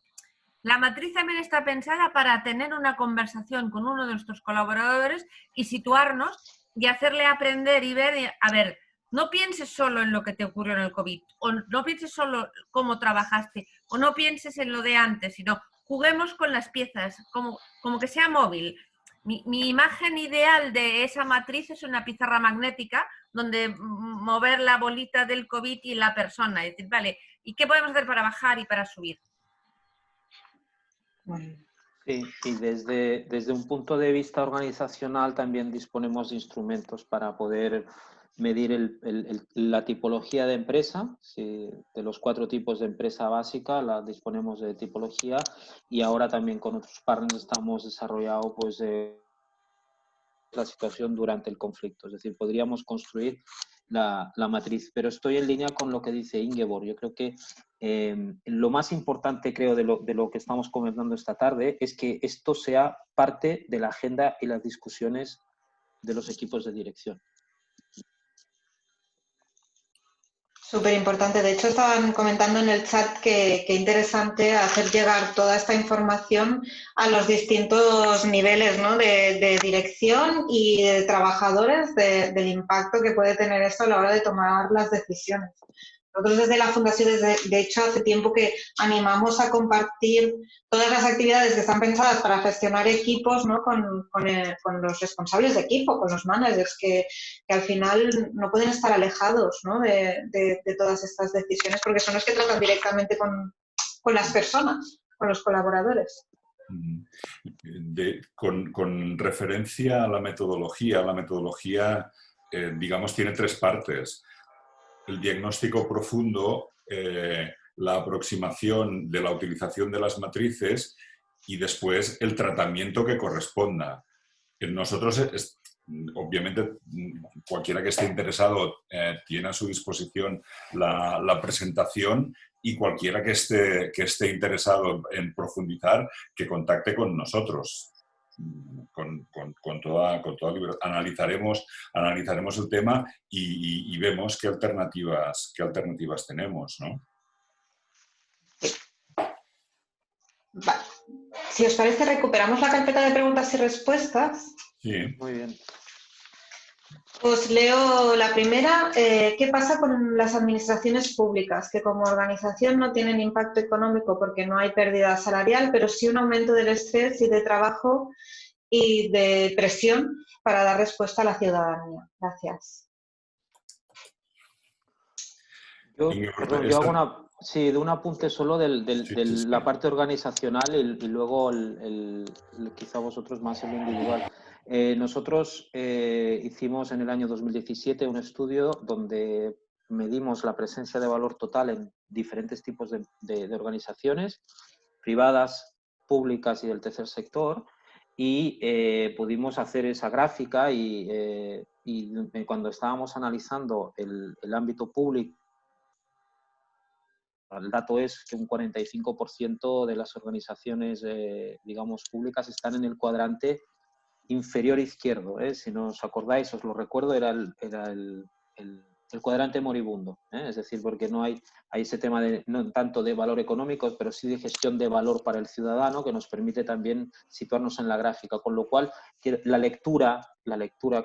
La matriz también está pensada para tener una conversación con uno de nuestros colaboradores y situarnos y hacerle aprender y ver, a ver, no pienses solo en lo que te ocurrió en el COVID, o no pienses solo cómo trabajaste, o no pienses en lo de antes, sino juguemos con las piezas, como que sea móvil. Mi imagen ideal de esa matriz es una pizarra magnética donde mover la bolita del COVID y la persona. Es decir, vale, ¿y qué podemos hacer para bajar y para subir? Sí, y desde un punto de vista organizacional también disponemos de instrumentos para poder medir la tipología de empresa. Sí, de los 4 tipos de empresa básica la disponemos de tipología y ahora también con otros partners estamos desarrollando pues, la situación durante el conflicto. Es decir, podríamos construir la matriz, pero estoy en línea con lo que dice Ingeborg. Yo creo que lo más importante, creo, de lo que estamos comentando esta tarde es que esto sea parte de la agenda y las discusiones de los equipos de dirección. Súper importante. De hecho, estaban comentando en el chat que interesante hacer llegar toda esta información a los distintos niveles, ¿no? de dirección y de trabajadores, del impacto que puede tener esto a la hora de tomar las decisiones. Nosotros desde la Fundación, de hecho, hace tiempo que animamos a compartir todas las actividades que están pensadas para gestionar equipos, ¿no? con los responsables de equipo, con los managers, que al final no pueden estar alejados, ¿no? de todas estas decisiones, porque son los que tratan directamente con las personas, con los colaboradores. Con referencia a la metodología digamos, tiene 3 partes. El diagnóstico profundo, la aproximación de la utilización de las matrices y después el tratamiento que corresponda. Nosotros, obviamente, cualquiera que esté interesado tiene a su disposición la presentación y cualquiera que esté interesado en profundizar, que contacte con nosotros. Con toda libertad. Analizaremos el tema y vemos qué alternativas tenemos, ¿no? Vale. Si os parece, recuperamos la carpeta de preguntas y respuestas. Sí. Muy bien. Os leo la primera. ¿Qué pasa con las administraciones públicas, que como organización no tienen impacto económico porque no hay pérdida salarial, pero sí un aumento del estrés y de trabajo y de presión para dar respuesta a la ciudadanía. Gracias. Yo hago un apunte solo de la parte organizacional y luego quizá vosotros más el individual. Nosotros hicimos en el año 2017 un estudio donde medimos la presencia de valor total en diferentes tipos de organizaciones, privadas, públicas y del tercer sector, y pudimos hacer esa gráfica y cuando estábamos analizando el ámbito público, el dato es que un 45% de las organizaciones, digamos, públicas están en el cuadrante inferior izquierdo. Si no os acordáis, os lo recuerdo, era el cuadrante moribundo. Es decir, porque no hay ese tema no tanto de valor económico, pero sí de gestión de valor para el ciudadano, que nos permite también situarnos en la gráfica. Con lo cual, la lectura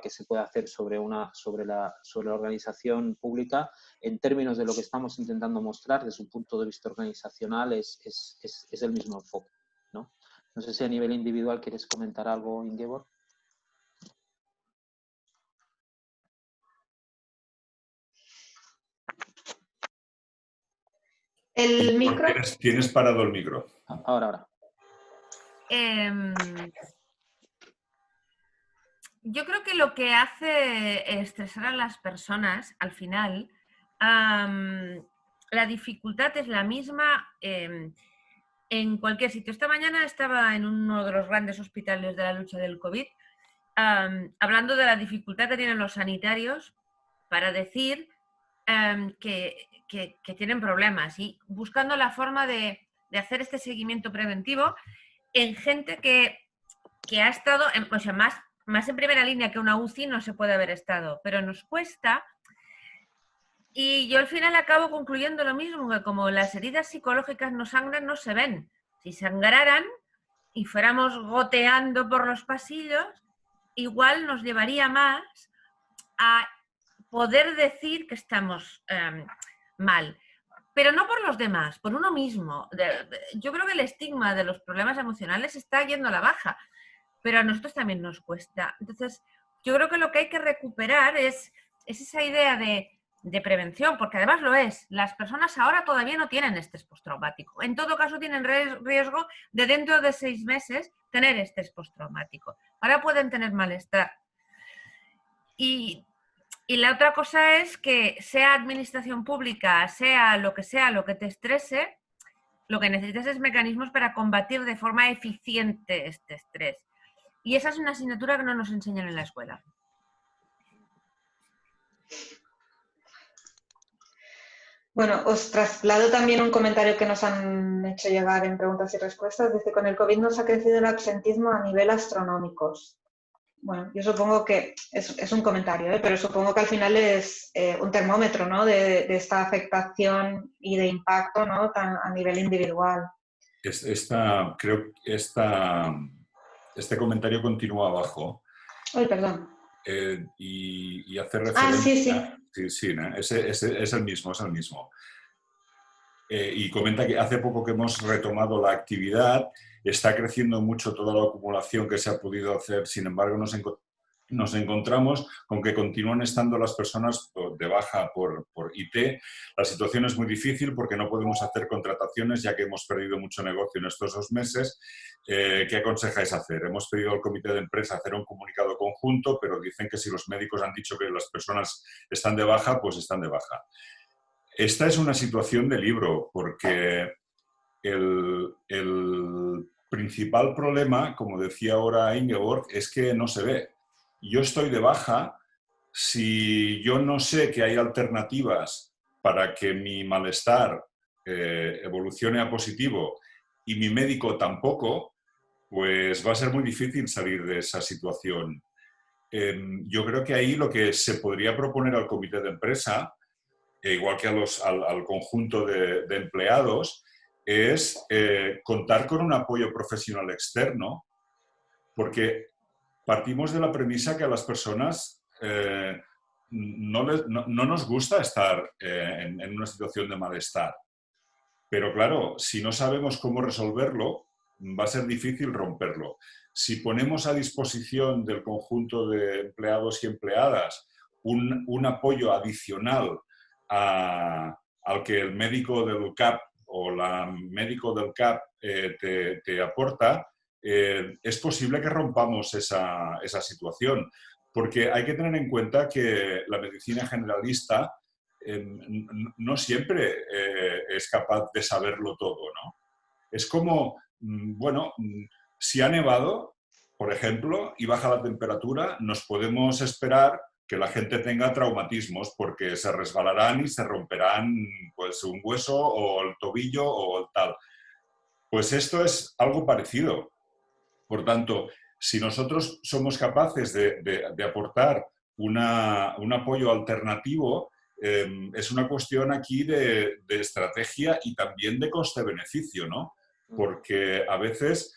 que se puede hacer sobre la organización pública, en términos de lo que estamos intentando mostrar desde un punto de vista organizacional, es el mismo enfoque, ¿no? No sé si a nivel individual quieres comentar algo, Ingeborg. ¿El micro? Tienes parado el micro. Ahora. Yo creo que lo que hace estresar a las personas, al final, la dificultad es la misma en cualquier sitio. Esta mañana estaba en uno de los grandes hospitales de la lucha del COVID, hablando de la dificultad que tienen los sanitarios para decir que tienen problemas y buscando la forma de hacer este seguimiento preventivo en gente que ha estado, más en primera línea que una UCI no se puede haber estado, pero nos cuesta. Y yo al final acabo concluyendo lo mismo, que como las heridas psicológicas no sangran, no se ven. Si sangraran y fuéramos goteando por los pasillos, igual nos llevaría más a poder decir que estamos mal. Pero no por los demás, por uno mismo. Yo creo que el estigma de los problemas emocionales está yendo a la baja, pero a nosotros también nos cuesta. Entonces, yo creo que lo que hay que recuperar es esa idea de prevención, porque además lo es. Las personas ahora todavía no tienen estrés postraumático. En todo caso, tienen riesgo de dentro de 6 meses tener estrés postraumático. Ahora pueden tener malestar. Y la otra cosa es que sea administración pública, sea lo que te estrese, lo que necesitas es mecanismos para combatir de forma eficiente este estrés. Y esa es una asignatura que no nos enseñan en la escuela. Bueno, os traslado también un comentario que nos han hecho llegar en preguntas y respuestas. Dice, con el COVID nos ha crecido el absentismo a nivel astronómico. Bueno, yo supongo que es un comentario, pero supongo que al final es un termómetro, ¿no? de esta afectación y de impacto, ¿no? a nivel individual. Creo que este comentario continúa abajo. Ay, perdón. Y hace referencia... Sí. ¿no? Es el mismo. Y comenta que hace poco que hemos retomado la actividad, está creciendo mucho toda la acumulación que se ha podido hacer, sin embargo nos encontramos con que continúan estando las personas de baja por IT. La situación es muy difícil porque no podemos hacer contrataciones ya que hemos perdido mucho negocio en estos 2 meses. ¿Qué aconsejáis hacer? Hemos pedido al comité de empresa hacer un comunicado conjunto, pero dicen que si los médicos han dicho que las personas están de baja, pues están de baja. Esta es una situación de libro, porque el principal problema, como decía ahora Ingeborg, es que no se ve. Yo estoy de baja, si yo no sé que hay alternativas para que mi malestar evolucione a positivo y mi médico tampoco, pues va a ser muy difícil salir de esa situación. Yo creo que ahí lo que se podría proponer al comité de empresa, igual que al conjunto de empleados, es contar con un apoyo profesional externo, porque partimos de la premisa que a las personas no nos gusta estar en una situación de malestar. Pero claro, si no sabemos cómo resolverlo, va a ser difícil romperlo. Si ponemos a disposición del conjunto de empleados y empleadas un apoyo adicional al que el médico del CAP o la médico del CAP te aporta, es posible que rompamos esa situación, porque hay que tener en cuenta que la medicina generalista no siempre es capaz de saberlo todo, ¿no? Es como, bueno, si ha nevado, por ejemplo, y baja la temperatura, nos podemos esperar que la gente tenga traumatismos porque se resbalarán y se romperán pues, un hueso o el tobillo o el tal. Pues esto es algo parecido. Por tanto, si nosotros somos capaces de aportar un apoyo alternativo, es una cuestión aquí de estrategia y también de coste-beneficio, ¿no? Porque a veces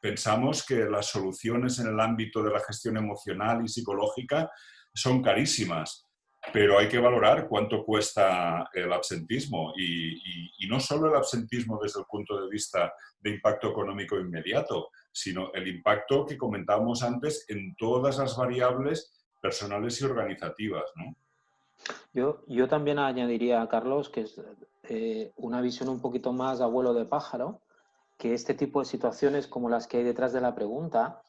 pensamos que las soluciones en el ámbito de la gestión emocional y psicológica son carísimas, pero hay que valorar cuánto cuesta el absentismo y no solo el absentismo desde el punto de vista de impacto económico inmediato, sino el impacto que comentábamos antes en todas las variables personales y organizativas, ¿no? Yo también añadiría, Carlos, que es una visión un poquito más abuelo de pájaro, que este tipo de situaciones como las que hay detrás de la pregunta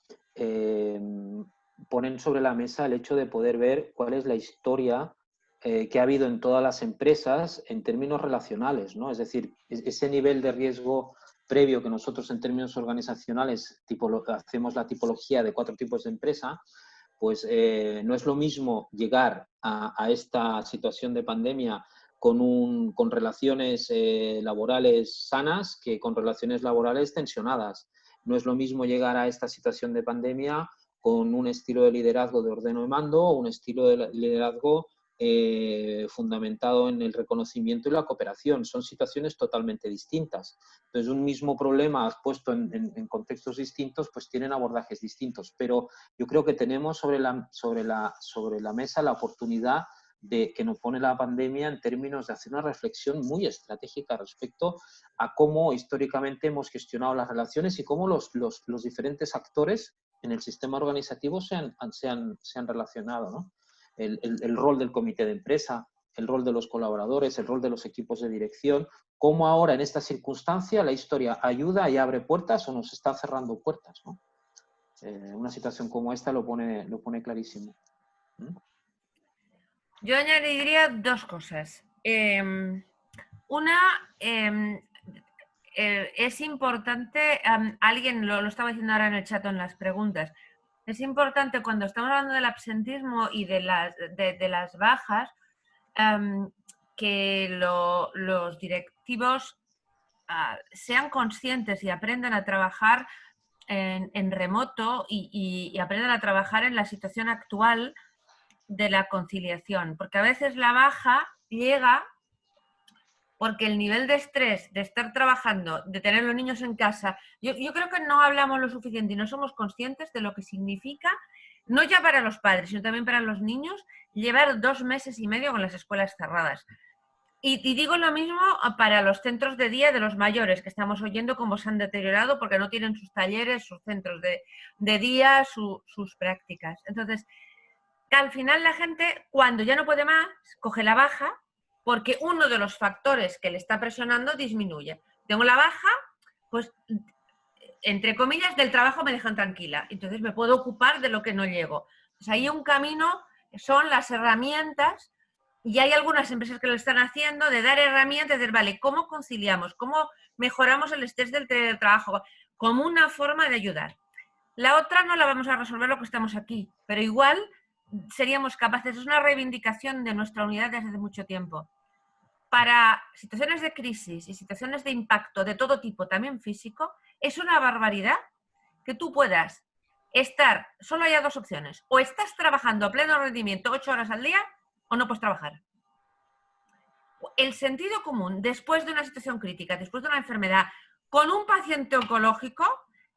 ponen sobre la mesa el hecho de poder ver cuál es la historia que ha habido en todas las empresas en términos relacionales, ¿no? Es decir, ese nivel de riesgo previo que nosotros en términos organizacionales hacemos la tipología de 4 tipos de empresa, pues no es lo mismo llegar a esta situación de pandemia con relaciones laborales sanas que con relaciones laborales tensionadas. No es lo mismo llegar a esta situación de pandemia con un estilo de liderazgo de ordeno y mando o un estilo de liderazgo fundamentado en el reconocimiento y la cooperación. Son situaciones totalmente distintas. Entonces, un mismo problema puesto en contextos distintos, pues tienen abordajes distintos. Pero yo creo que tenemos sobre la mesa la oportunidad que nos pone la pandemia en términos de hacer una reflexión muy estratégica respecto a cómo históricamente hemos gestionado las relaciones y cómo los diferentes actores en el sistema organizativo se han relacionado, ¿no? El rol del comité de empresa, el rol de los colaboradores, el rol de los equipos de dirección, cómo ahora en esta circunstancia la historia ayuda y abre puertas o nos está cerrando puertas, ¿no? Una situación como esta lo pone clarísimo. Yo añadiría 2 cosas. Una, es importante, alguien lo estaba diciendo ahora en el chat o en las preguntas, es importante cuando estamos hablando del absentismo y de las bajas, que los directivos sean conscientes y aprendan a trabajar en remoto y aprendan a trabajar en la situación actual de la conciliación, porque a veces la baja llega porque el nivel de estrés de estar trabajando, de tener los niños en casa, yo creo que no hablamos lo suficiente y no somos conscientes de lo que significa, no ya para los padres, sino también para los niños, llevar 2 meses y medio con las escuelas cerradas. Y digo lo mismo para los centros de día de los mayores, que estamos oyendo cómo se han deteriorado porque no tienen sus talleres, sus centros de día, sus prácticas. Entonces, al final la gente, cuando ya no puede más, coge la baja porque uno de los factores que le está presionando disminuye. Tengo la baja, pues, entre comillas, del trabajo me dejan tranquila. Entonces me puedo ocupar de lo que no llego. Pues ahí un camino son las herramientas, y hay algunas empresas que lo están haciendo, de dar herramientas, de decir, vale, ¿cómo conciliamos? ¿Cómo mejoramos el estrés del teletrabajo? Como una forma de ayudar. La otra no la vamos a resolver lo que estamos aquí, pero igual seríamos capaces, es una reivindicación de nuestra unidad desde hace mucho tiempo. Para situaciones de crisis y situaciones de impacto de todo tipo, también físico, es una barbaridad que tú puedas estar, solo haya 2 opciones, o estás trabajando a pleno rendimiento 8 horas al día o no puedes trabajar. El sentido común, después de una situación crítica, después de una enfermedad, con un paciente oncológico,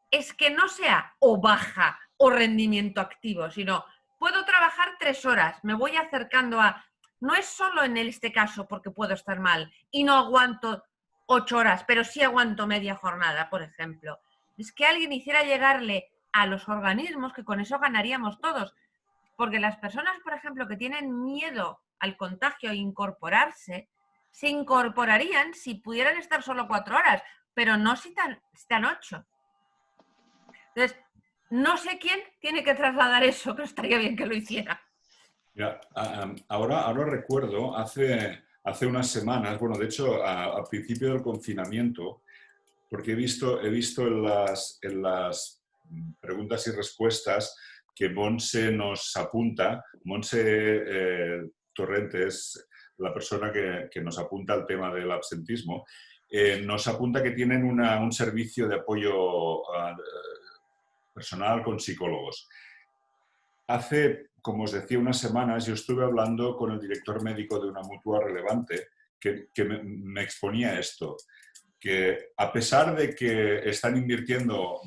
es que no sea o baja o rendimiento activo, sino puedo trabajar 3 horas, me voy acercando a... No es solo en este caso porque puedo estar mal y no aguanto 8 horas, pero sí aguanto media jornada, por ejemplo. Es que alguien hiciera llegarle a los organismos, que con eso ganaríamos todos. Porque las personas, por ejemplo, que tienen miedo al contagio e incorporarse, se incorporarían si pudieran estar solo 4 horas, pero no si están 8. Entonces, no sé quién tiene que trasladar eso, pero estaría bien que lo hiciera. Mira, ahora recuerdo, hace unas semanas, bueno, de hecho, al principio del confinamiento, porque he visto en las preguntas y respuestas que Montse nos apunta, Montse Torrente es la persona que nos apunta al tema del absentismo, nos apunta que tienen un servicio de apoyo personal con psicólogos. Hace, como os decía, unas semanas yo estuve hablando con el director médico de una mutua relevante que me exponía esto, que a pesar de que están invirtiendo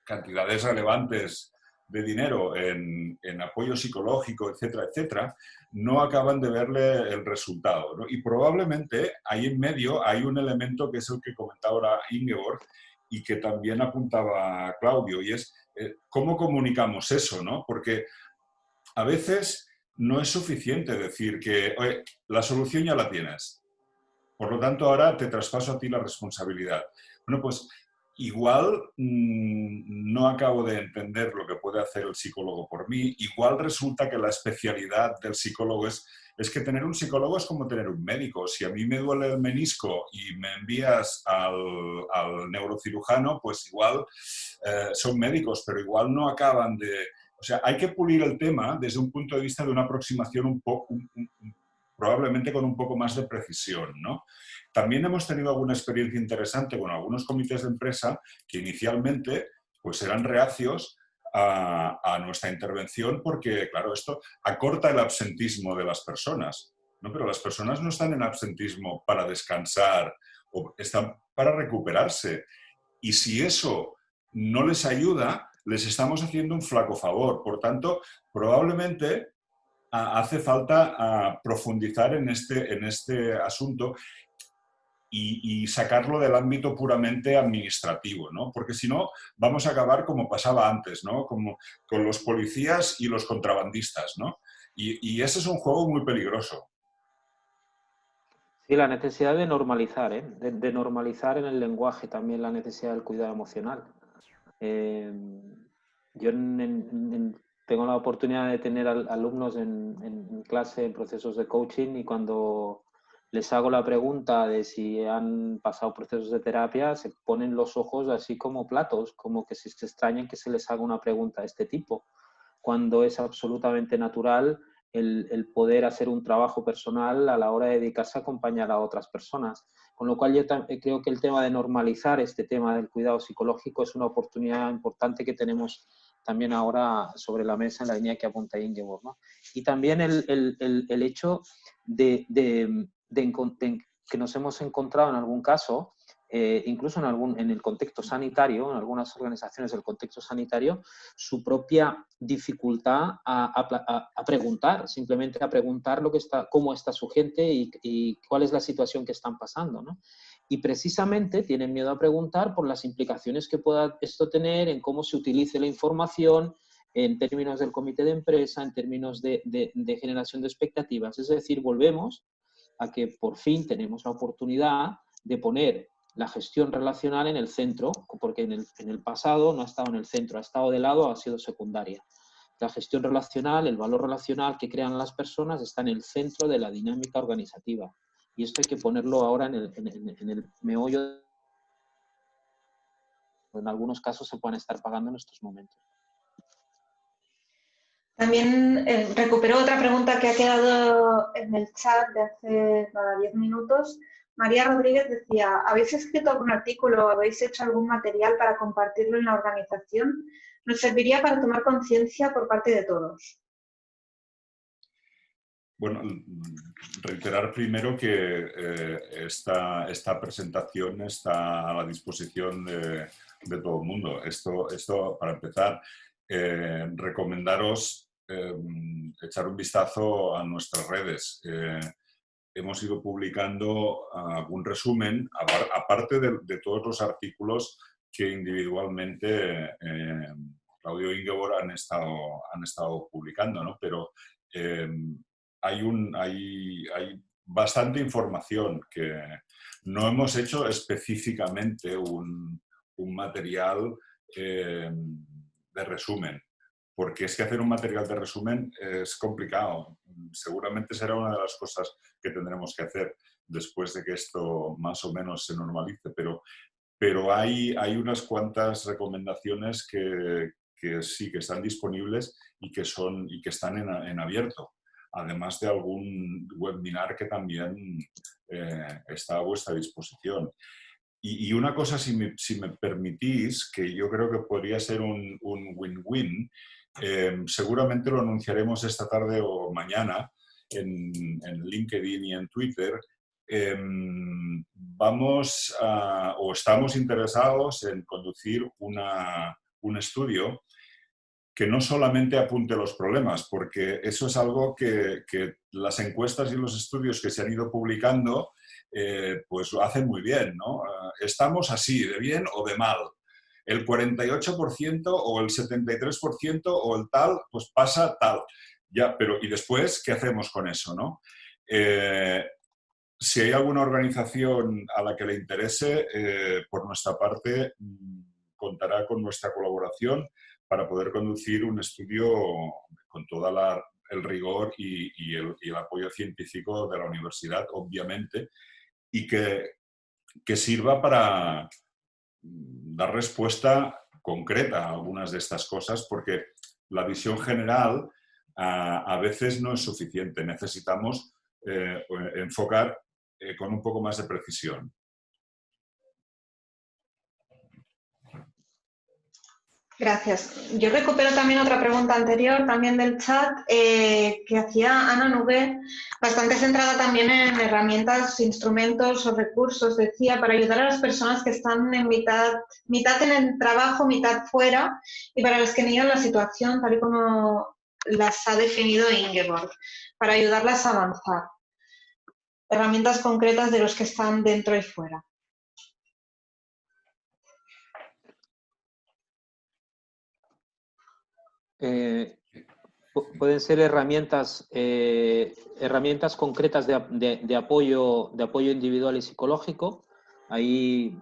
cantidades relevantes de dinero en apoyo psicológico, etcétera, etcétera, no acaban de verle el resultado, ¿no? Y probablemente ahí en medio hay un elemento que es el que comentaba ahora Ingeborg y que también apuntaba Claudio, y es cómo comunicamos eso, ¿no? Porque a veces no es suficiente decir que oye, la solución ya la tienes, por lo tanto ahora te traspaso a ti la responsabilidad. Bueno, pues igual no acabo de entender lo que puede hacer el psicólogo por mí, igual resulta que la especialidad del psicólogo es que tener un psicólogo es como tener un médico. Si a mí me duele el menisco y me envías al neurocirujano, pues igual son médicos, pero igual no acaban de... O sea, hay que pulir el tema desde un punto de vista de una aproximación probablemente con un poco más de precisión, ¿no? También hemos tenido alguna experiencia interesante con algunos comités de empresa que inicialmente pues eran reacios a nuestra intervención porque, claro, esto acorta el absentismo de las personas, ¿no? Pero las personas no están en absentismo para descansar, o están para recuperarse. Y si eso no les ayuda, les estamos haciendo un flaco favor. Por tanto, probablemente hace falta profundizar en este asunto y sacarlo del ámbito puramente administrativo, ¿no? Porque si no, vamos a acabar como pasaba antes, ¿no? Como con los policías y los contrabandistas, ¿no? Y ese es un juego muy peligroso. Sí, la necesidad de normalizar, ¿eh? De normalizar en el lenguaje también la necesidad del cuidado emocional. Yo tengo la oportunidad de tener alumnos en clase en procesos de coaching y cuando les hago la pregunta de si han pasado procesos de terapia, se ponen los ojos así como platos, como que se extrañan que se les haga una pregunta de este tipo, cuando es absolutamente natural el poder hacer un trabajo personal a la hora de dedicarse a acompañar a otras personas. Con lo cual yo creo que el tema de normalizar este tema del cuidado psicológico es una oportunidad importante que tenemos también ahora sobre la mesa en la línea que apunta Ingeborg, ¿no? Y también el hecho de que nos hemos encontrado en algún caso, incluso en el contexto sanitario, en algunas organizaciones del contexto sanitario, su propia dificultad a preguntar, simplemente a preguntar cómo está su gente y cuál es la situación que están pasando, ¿no? Y precisamente tienen miedo a preguntar por las implicaciones que pueda esto tener en cómo se utilice la información en términos del comité de empresa, en términos de generación de expectativas. Es decir, volvemos a que por fin tenemos la oportunidad de poner la gestión relacional en el centro, porque en el pasado no ha estado en el centro, ha estado de lado, ha sido secundaria. La gestión relacional, el valor relacional que crean las personas está en el centro de la dinámica organizativa. Y esto hay que ponerlo ahora en el meollo. En algunos casos se pueden estar pagando en estos momentos. También recupero otra pregunta que ha quedado en el chat de hace 10 minutos. María Rodríguez decía, ¿habéis escrito algún artículo o habéis hecho algún material para compartirlo en la organización? Nos serviría para tomar conciencia por parte de todos. Bueno, reiterar primero que esta presentación está a la disposición de todo el mundo. Esto para empezar, recomendaros echar un vistazo a nuestras redes. hemos ido publicando algún resumen, aparte de todos los artículos que individualmente Claudio e Ingeborg han estado publicando, ¿no? Pero hay bastante información que no hemos hecho específicamente un material de resumen, porque es que hacer un material de resumen es complicado. Seguramente será una de las cosas que tendremos que hacer después de que esto más o menos se normalice, pero hay unas cuantas recomendaciones que sí que están disponibles y que están en abierto, además de algún webinar que también está a vuestra disposición. Y una cosa, si me permitís, que yo creo que podría ser un win-win, seguramente lo anunciaremos esta tarde o mañana en LinkedIn y en Twitter. Estamos interesados en conducir un estudio que no solamente apunte los problemas, porque eso es algo que las encuestas y los estudios que se han ido publicando pues lo hacen muy bien, ¿no? Estamos así, de bien o de mal. El 48% o el 73% o el tal, pues pasa tal. Ya, pero ¿y después qué hacemos con eso, no? Si hay alguna organización a la que le interese, por nuestra parte, contará con nuestra colaboración para poder conducir un estudio con todo el rigor y el apoyo científico de la universidad, obviamente, y que sirva para dar respuesta concreta a algunas de estas cosas, porque la visión general a veces no es suficiente. Necesitamos enfocar con un poco más de precisión. Gracias. Yo recupero también otra pregunta anterior, también del chat, que hacía Ana Nubé, bastante centrada también en herramientas, instrumentos o recursos, decía, para ayudar a las personas que están en mitad en el trabajo, mitad fuera, y para las que niegan la situación, tal y como las ha definido Ingeborg, para ayudarlas a avanzar. Herramientas concretas de los que están dentro y fuera. Pueden ser herramientas concretas de apoyo individual y psicológico. Ahí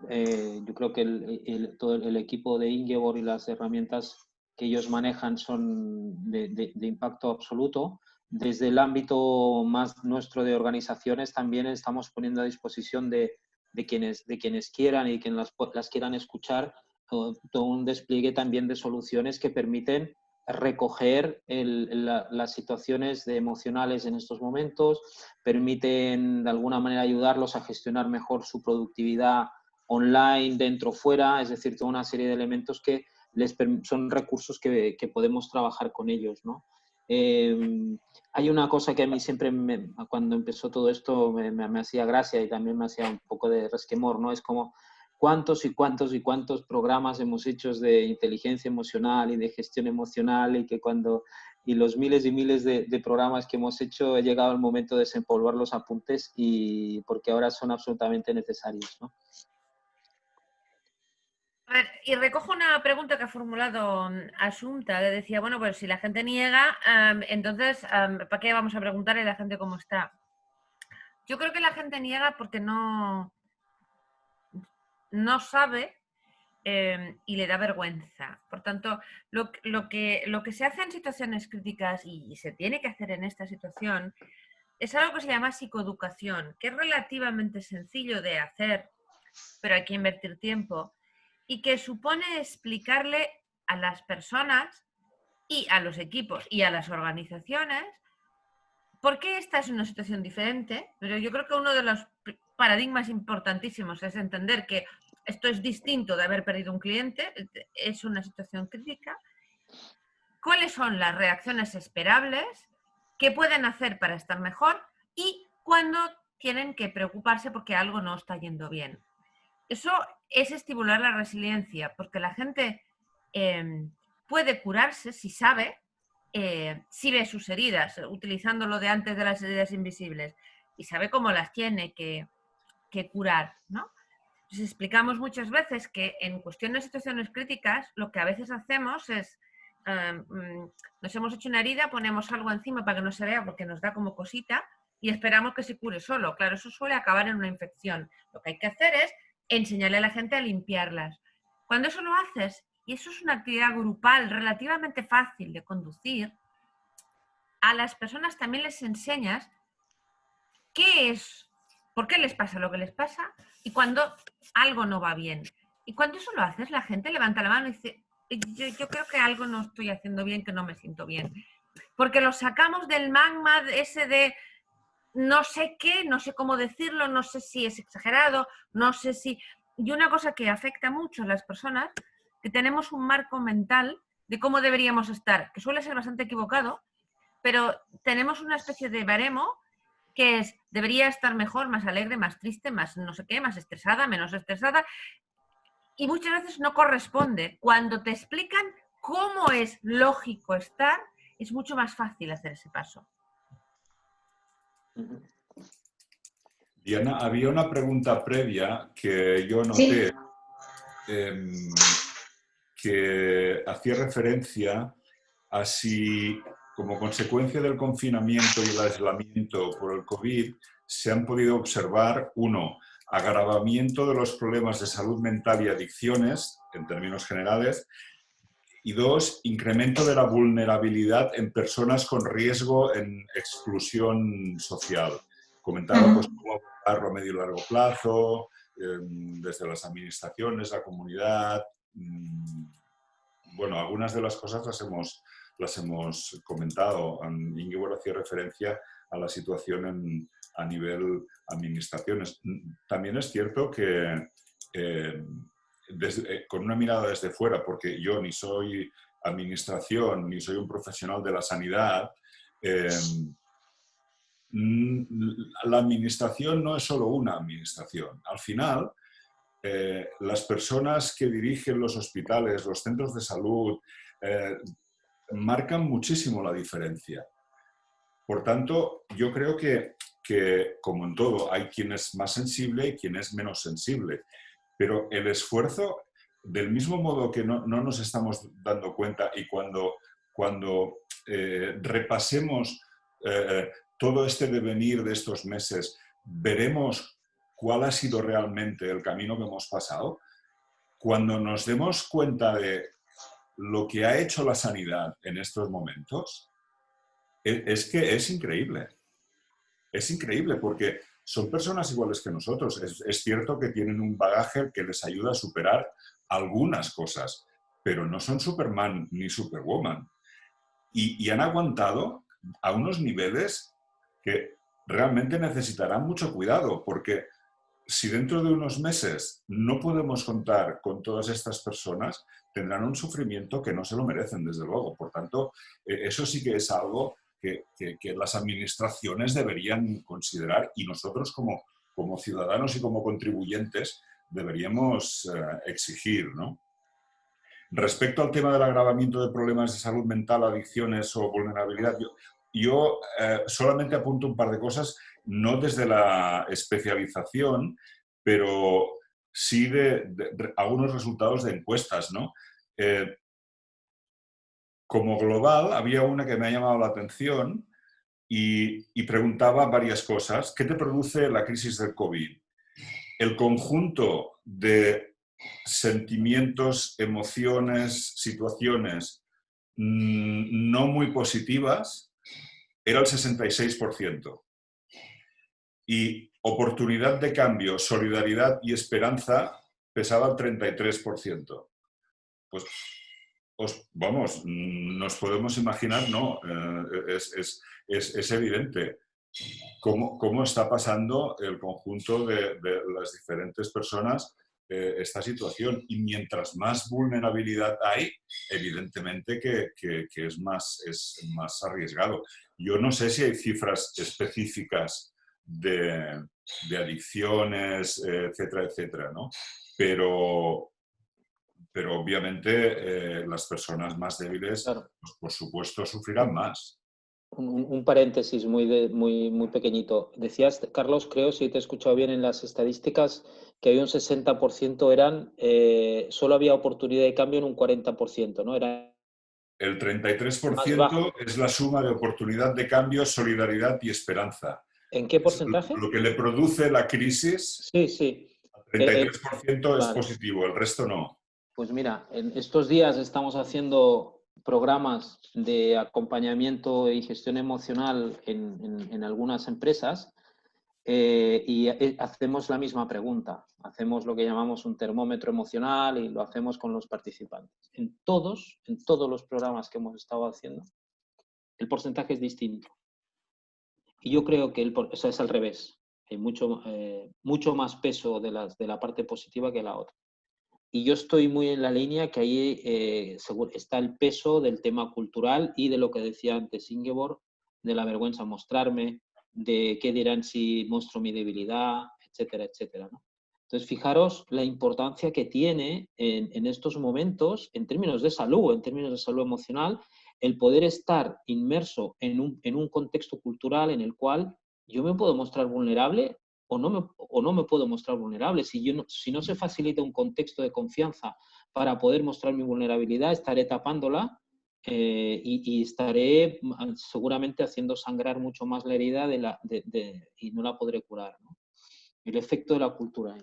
yo creo que todo el equipo de Ingeborg y las herramientas que ellos manejan son de impacto absoluto. Desde el ámbito más nuestro de organizaciones también estamos poniendo a disposición de quienes quieran y quienes las quieran escuchar todo un despliegue también de soluciones que permiten recoger las situaciones emocionales en estos momentos, permiten de alguna manera ayudarlos a gestionar mejor su productividad online, dentro, fuera, es decir, toda una serie de elementos que son recursos que podemos trabajar con ellos, ¿no? Hay una cosa que a mí siempre, cuando empezó todo esto, me hacía gracia y también me hacía un poco de resquemor, ¿no? Es como cuántos y cuántos y cuántos programas hemos hecho de inteligencia emocional y de gestión emocional y los miles y miles de programas que hemos hecho, he llegado el momento de desempolvar los apuntes porque ahora son absolutamente necesarios, ¿no? A ver, y recojo una pregunta que ha formulado Asunta, que decía, bueno, pues si la gente niega, entonces, ¿para qué vamos a preguntarle a la gente cómo está? Yo creo que la gente niega porque no sabe y le da vergüenza. Por tanto, lo que se hace en situaciones críticas y se tiene que hacer en esta situación es algo que se llama psicoeducación, que es relativamente sencillo de hacer, pero hay que invertir tiempo, y que supone explicarle a las personas y a los equipos y a las organizaciones por qué esta es una situación diferente. Pero yo creo que uno de los paradigmas importantísimos es entender que esto es distinto de haber perdido un cliente, es una situación crítica. ¿Cuáles son las reacciones esperables? ¿Qué pueden hacer para estar mejor? Y cuándo tienen que preocuparse porque algo no está yendo bien. Eso es estimular la resiliencia, porque la gente puede curarse si sabe, si ve sus heridas, utilizando lo de antes de las heridas invisibles, y sabe cómo las tiene que curar, ¿no? Entonces, explicamos muchas veces que en cuestión de situaciones críticas lo que a veces hacemos es nos hemos hecho una herida, ponemos algo encima para que no se vea porque nos da como cosita y esperamos que se cure solo. Claro, eso suele acabar en una infección. Lo que hay que hacer es enseñarle a la gente a limpiarlas. Cuando eso lo haces, y eso es una actividad grupal relativamente fácil de conducir, a las personas también les enseñas qué es, por qué les pasa lo que les pasa y cuando algo no va bien. Y cuando eso lo haces, la gente levanta la mano y dice, yo creo que algo no estoy haciendo bien, que no me siento bien. Porque lo sacamos del magma ese de no sé qué, no sé cómo decirlo, no sé si es exagerado, no sé si... Y una cosa que afecta mucho a las personas, que tenemos un marco mental de cómo deberíamos estar, que suele ser bastante equivocado, pero tenemos una especie de baremo que es, debería estar mejor, más alegre, más triste, más no sé qué, más estresada, menos estresada, y muchas veces no corresponde. Cuando te explican cómo es lógico estar, es mucho más fácil hacer ese paso. Diana, había una pregunta previa que yo noté, que hacía referencia a si, como consecuencia del confinamiento y el aislamiento por el COVID, se han podido observar, uno, agravamiento de los problemas de salud mental y adicciones, en términos generales, y dos, incremento de la vulnerabilidad en personas con riesgo en exclusión social. Comentaba pues, cómo abordarlo a medio y largo plazo, desde las administraciones, la comunidad. Bueno, algunas de las cosas las hemos comentado. Ingeborg hacía referencia a la situación a nivel administraciones. También es cierto que con una mirada desde fuera, porque yo ni soy administración, ni soy un profesional de la sanidad, la administración no es solo una administración. Al final, las personas que dirigen los hospitales, los centros de salud, marcan muchísimo la diferencia. Por tanto, yo creo que, como en todo, hay quien es más sensible y quien es menos sensible. Pero el esfuerzo, del mismo modo que no nos estamos dando cuenta y cuando repasemos todo este devenir de estos meses, veremos cuál ha sido realmente el camino que hemos pasado. Cuando nos demos cuenta de lo que ha hecho la sanidad en estos momentos, es que es increíble. Es increíble porque son personas iguales que nosotros. Es cierto que tienen un bagaje que les ayuda a superar algunas cosas, pero no son Superman ni Superwoman. Y han aguantado a unos niveles que realmente necesitarán mucho cuidado, porque si dentro de unos meses no podemos contar con todas estas personas, tendrán un sufrimiento que no se lo merecen, desde luego. Por tanto, eso sí que es algo que las administraciones deberían considerar y nosotros como ciudadanos y como contribuyentes deberíamos exigir, ¿no? Respecto al tema del agravamiento de problemas de salud mental, adicciones o vulnerabilidad, yo solamente apunto un par de cosas, no desde la especialización, pero sí de algunos resultados de encuestas, ¿no? Como global, había una que me ha llamado la atención y preguntaba varias cosas. ¿Qué te produce la crisis del COVID? El conjunto de sentimientos, emociones, situaciones no muy positivas era el 66%. Y oportunidad de cambio, solidaridad y esperanza pesaba el 33%. Pues vamos, nos podemos imaginar, ¿no? Es evidente cómo está pasando el conjunto de las diferentes personas esta situación. Y mientras más vulnerabilidad hay, evidentemente que es más arriesgado. Yo no sé si hay cifras específicas de adicciones, etcétera, etcétera, ¿no? Pero obviamente las personas más débiles, Claro. pues, por supuesto, sufrirán más. Un paréntesis muy pequeñito. Decías, Carlos, creo, si te he escuchado bien en las estadísticas, que hay un 60% solo había oportunidad de cambio en un 40%, ¿no? El 33% es la suma de oportunidad de cambio, solidaridad y esperanza. ¿En qué porcentaje? Lo que le produce la crisis, sí. El 33% es positivo, el resto no. Pues mira, en estos días estamos haciendo programas de acompañamiento y gestión emocional en algunas empresas y hacemos la misma pregunta. Hacemos lo que llamamos un termómetro emocional y lo hacemos con los participantes. En todos los programas que hemos estado haciendo, el porcentaje es distinto. Y yo creo que eso es al revés. Hay mucho más peso de la parte positiva que la otra. Y yo estoy muy en la línea que ahí está el peso del tema cultural y de lo que decía antes Ingeborg, de la vergüenza mostrarme, de qué dirán si muestro mi debilidad, etcétera, etcétera, ¿no? Entonces, fijaros la importancia que tiene en estos momentos, en términos de salud emocional, el poder estar inmerso en un contexto cultural en el cual yo me puedo mostrar vulnerable o no me puedo mostrar vulnerable. Si no se facilita un contexto de confianza para poder mostrar mi vulnerabilidad, estaré tapándola y estaré seguramente haciendo sangrar mucho más la herida y no la podré curar, ¿no? El efecto de la cultura.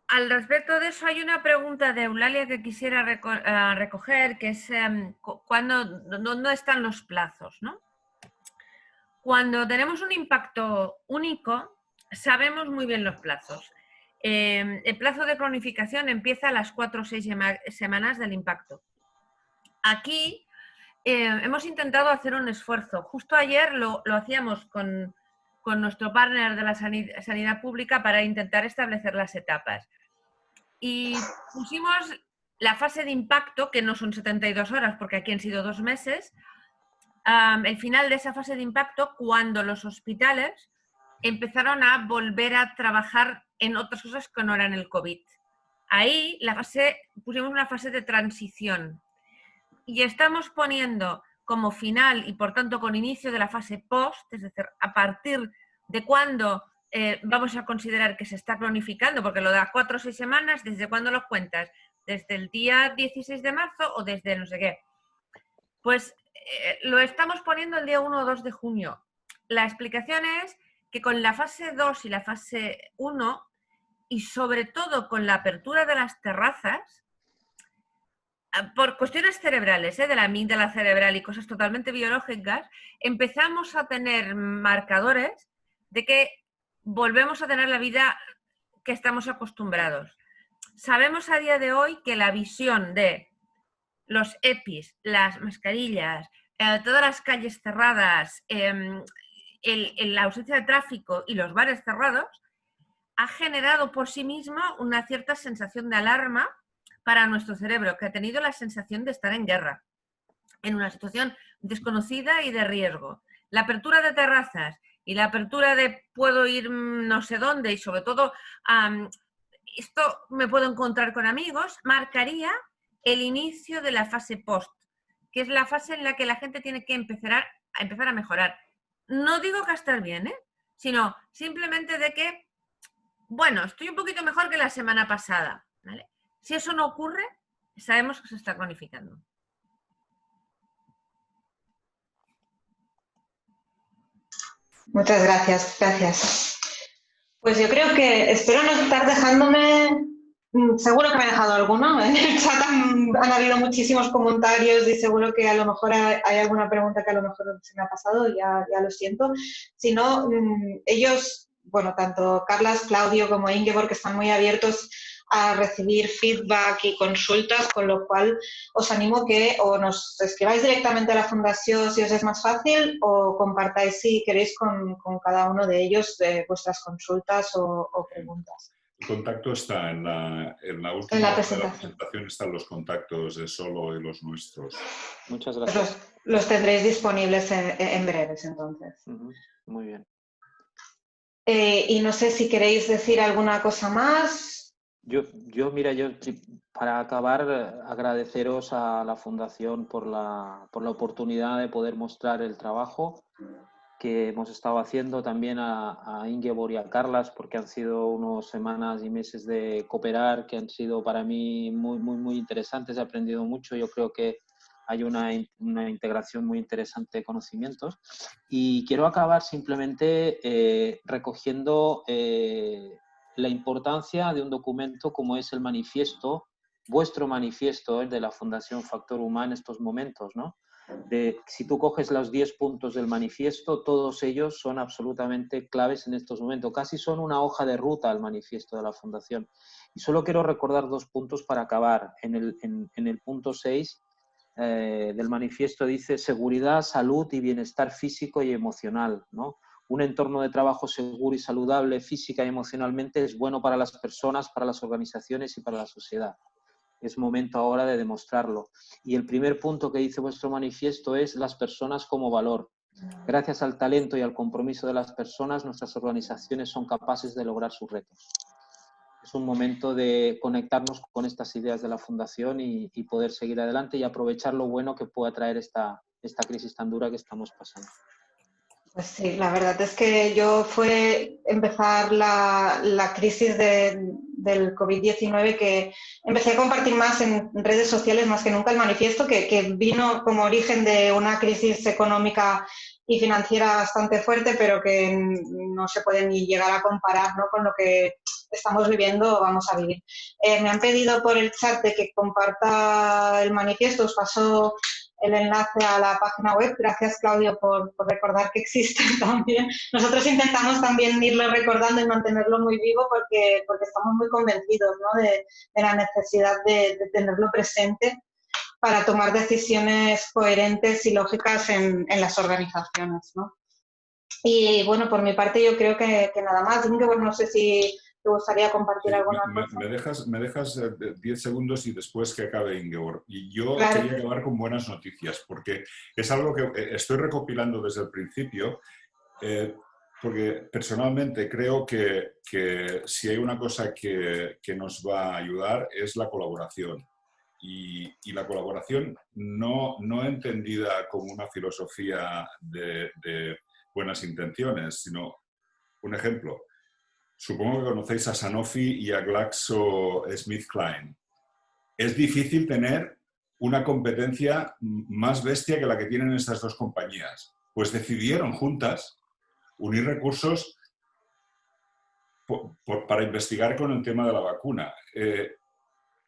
Al respecto de eso, hay una pregunta de Eulalia que quisiera recoger, que es ¿dónde están los plazos, ¿no? Cuando tenemos un impacto único, sabemos muy bien los plazos. El plazo de cronificación empieza a las 4 o 6 semanas del impacto. Aquí hemos intentado hacer un esfuerzo. Justo ayer lo hacíamos con nuestro partner de la sanidad pública para intentar establecer las etapas. Y pusimos la fase de impacto, que no son 72 horas, porque aquí han sido 2 meses, el final de esa fase de impacto cuando los hospitales empezaron a volver a trabajar en otras cosas que no eran el COVID. Ahí pusimos una fase de transición y estamos poniendo como final y por tanto con inicio de la fase post, es decir, a partir de cuándo vamos a considerar que se está cronificando, porque lo da 4 o 6 semanas, ¿desde cuándo lo cuentas? ¿Desde el día 16 de marzo o desde no sé qué? Pues lo estamos poniendo el día 1 o 2 de junio. La explicación es que con la fase 2 y la fase 1, y sobre todo con la apertura de las terrazas, por cuestiones cerebrales, de la amígdala cerebral y cosas totalmente biológicas, empezamos a tener marcadores de que volvemos a tener la vida que estamos acostumbrados. Sabemos a día de hoy que la visión de los EPIs, las mascarillas, todas las calles cerradas, la ausencia de tráfico y los bares cerrados, ha generado por sí mismo una cierta sensación de alarma para nuestro cerebro, que ha tenido la sensación de estar en guerra, en una situación desconocida y de riesgo. La apertura de terrazas y la apertura de puedo ir no sé dónde y sobre todo esto me puedo encontrar con amigos, marcaría el inicio de la fase post, que es la fase en la que la gente tiene que empezar a mejorar. No digo que estar bien, sino simplemente de que, bueno, estoy un poquito mejor que la semana pasada, ¿vale? Si eso no ocurre, sabemos que se está cronificando. Muchas gracias. Pues yo creo que espero no estar dejándome, seguro que me he dejado alguno, en el chat han habido muchísimos comentarios y seguro que a lo mejor hay alguna pregunta que a lo mejor se me ha pasado, ya lo siento. Si no, ellos, bueno, tanto Carlas, Claudio como Ingeborg, que están muy abiertos a recibir feedback y consultas, con lo cual os animo que o nos escribáis directamente a la Fundación si os es más fácil o compartáis si queréis con cada uno de ellos vuestras consultas o preguntas. El contacto está en la última presentación, están los contactos de Solo y los nuestros. Muchas gracias. Los tendréis disponibles en breves, entonces. Muy bien. Y no sé si queréis decir alguna cosa más. Mira, para acabar, agradeceros a la Fundación por la oportunidad de poder mostrar el trabajo que hemos estado haciendo, también a Ingeborg y a Carlas, porque han sido unas semanas y meses de cooperar que han sido para mí muy, muy, muy interesantes. He aprendido mucho. Yo creo que hay una integración muy interesante de conocimientos. Y quiero acabar simplemente recogiendo la importancia de un documento como es el manifiesto, vuestro manifiesto, el de la Fundación Factor Humà en estos momentos, ¿no? Si tú coges los 10 puntos del manifiesto, todos ellos son absolutamente claves en estos momentos. Casi son una hoja de ruta al manifiesto de la Fundación. Y solo quiero recordar 2 puntos para acabar. En el punto 6 del manifiesto dice seguridad, salud y bienestar físico y emocional, ¿no? Un entorno de trabajo seguro y saludable física y emocionalmente es bueno para las personas, para las organizaciones y para la sociedad. Es momento ahora de demostrarlo. Y el primer punto que dice vuestro manifiesto es las personas como valor. Gracias al talento y al compromiso de las personas, nuestras organizaciones son capaces de lograr sus retos. Es un momento de conectarnos con estas ideas de la Fundación y poder seguir adelante y aprovechar lo bueno que pueda traer esta crisis tan dura que estamos pasando. Pues sí, la verdad es que fue empezar la crisis del COVID-19 que empecé a compartir más en redes sociales más que nunca el manifiesto, que vino como origen de una crisis económica y financiera bastante fuerte, pero que no se puede ni llegar a comparar, ¿no?, con lo que estamos viviendo o vamos a vivir. Me han pedido por el chat de que comparta el manifiesto, os paso el enlace a la página web. Gracias, Claudio, por recordar que existe también. Nosotros intentamos también irlo recordando y mantenerlo muy vivo porque estamos muy convencidos, ¿no?, de la necesidad de tenerlo presente para tomar decisiones coherentes y lógicas en las organizaciones, ¿no? Y bueno, por mi parte yo creo que nada más. Ingeborg, no sé si te gustaría compartir alguna cosa. Me dejas 10 segundos y después que acabe Ingeborg. Y yo Claro. quería acabar con buenas noticias, porque es algo que estoy recopilando desde el principio, porque personalmente creo que si hay una cosa que nos va a ayudar es la colaboración. Y la colaboración no entendida como una filosofía de buenas intenciones, sino un ejemplo. Supongo que conocéis a Sanofi y a GlaxoSmithKline. Es difícil tener una competencia más bestia que la que tienen estas dos compañías. Pues decidieron juntas unir recursos para investigar con el tema de la vacuna.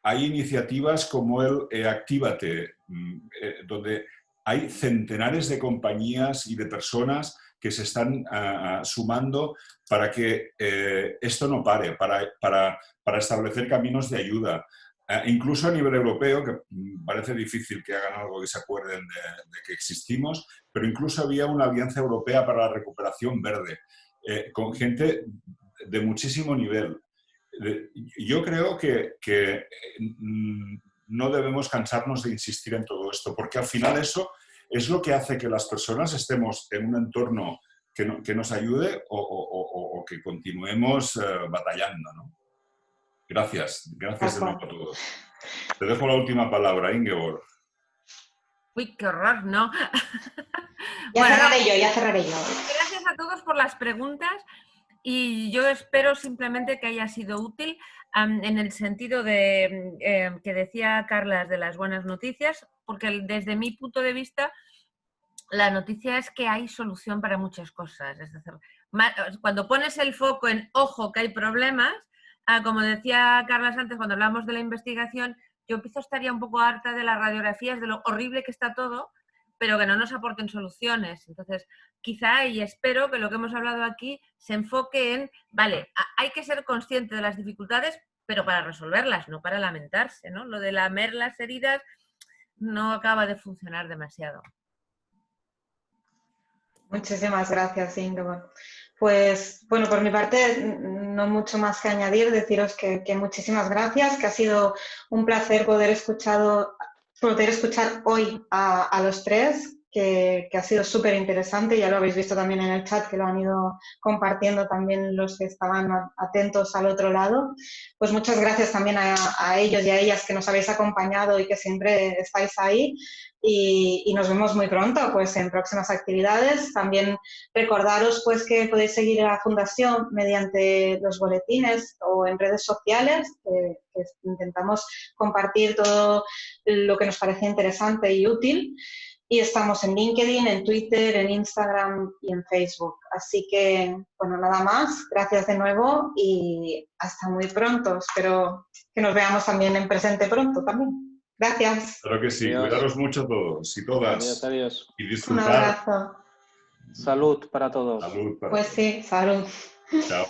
Hay iniciativas como el Actívate, donde hay centenares de compañías y de personas que se están sumando para que esto no pare, para establecer caminos de ayuda. Incluso a nivel europeo, que parece difícil que hagan algo que se acuerden de que existimos, pero incluso había una alianza europea para la recuperación verde, con gente de muchísimo nivel. Yo creo que no debemos cansarnos de insistir en todo esto, porque al final eso es lo que hace que las personas estemos en un entorno que nos ayude o que continuemos batallando, ¿no? Gracias de nuevo a todos. Te dejo la última palabra, Ingeborg. Uy, qué horror, ¿no? Ya cerraré yo. Gracias a todos por las preguntas y yo espero simplemente que haya sido útil en el sentido de que decía Carlas de las buenas noticias, porque desde mi punto de vista la noticia es que hay solución para muchas cosas. Es decir, cuando pones el foco en ojo que hay problemas, como decía Carlas antes cuando hablamos de la investigación, yo empiezo a estar ya un poco harta de las radiografías, de lo horrible que está todo, pero que no nos aporten soluciones. Entonces, quizá y espero que lo que hemos hablado aquí se enfoque en, vale, hay que ser consciente de las dificultades, pero para resolverlas, no para lamentarse, ¿no? Lo de lamer las heridas no acaba de funcionar demasiado. Muchísimas gracias, Ingeborg. Pues, bueno, por mi parte, no mucho más que añadir, deciros que muchísimas gracias, que ha sido un placer poder escuchar hoy a los tres, que ha sido súper interesante. Ya lo habéis visto también en el chat, que lo han ido compartiendo también los que estaban atentos al otro lado. Pues muchas gracias también a ellos y a ellas que nos habéis acompañado y que siempre estáis ahí. Y nos vemos muy pronto pues en próximas actividades. También recordaros pues que podéis seguir a la Fundación mediante los boletines o en redes sociales, que intentamos compartir todo lo que nos parece interesante y útil. Y estamos en LinkedIn, en Twitter, en Instagram y en Facebook. Así que, bueno, nada más. Gracias de nuevo y hasta muy pronto. Espero que nos veamos también en presente pronto también. Gracias. Claro que sí. Adiós. Cuidaros mucho todos y todas. Adiós, adiós. Y Un disfrutar. abrazo. Salud para todos. Salud para Pues todos. sí, salud. Chao.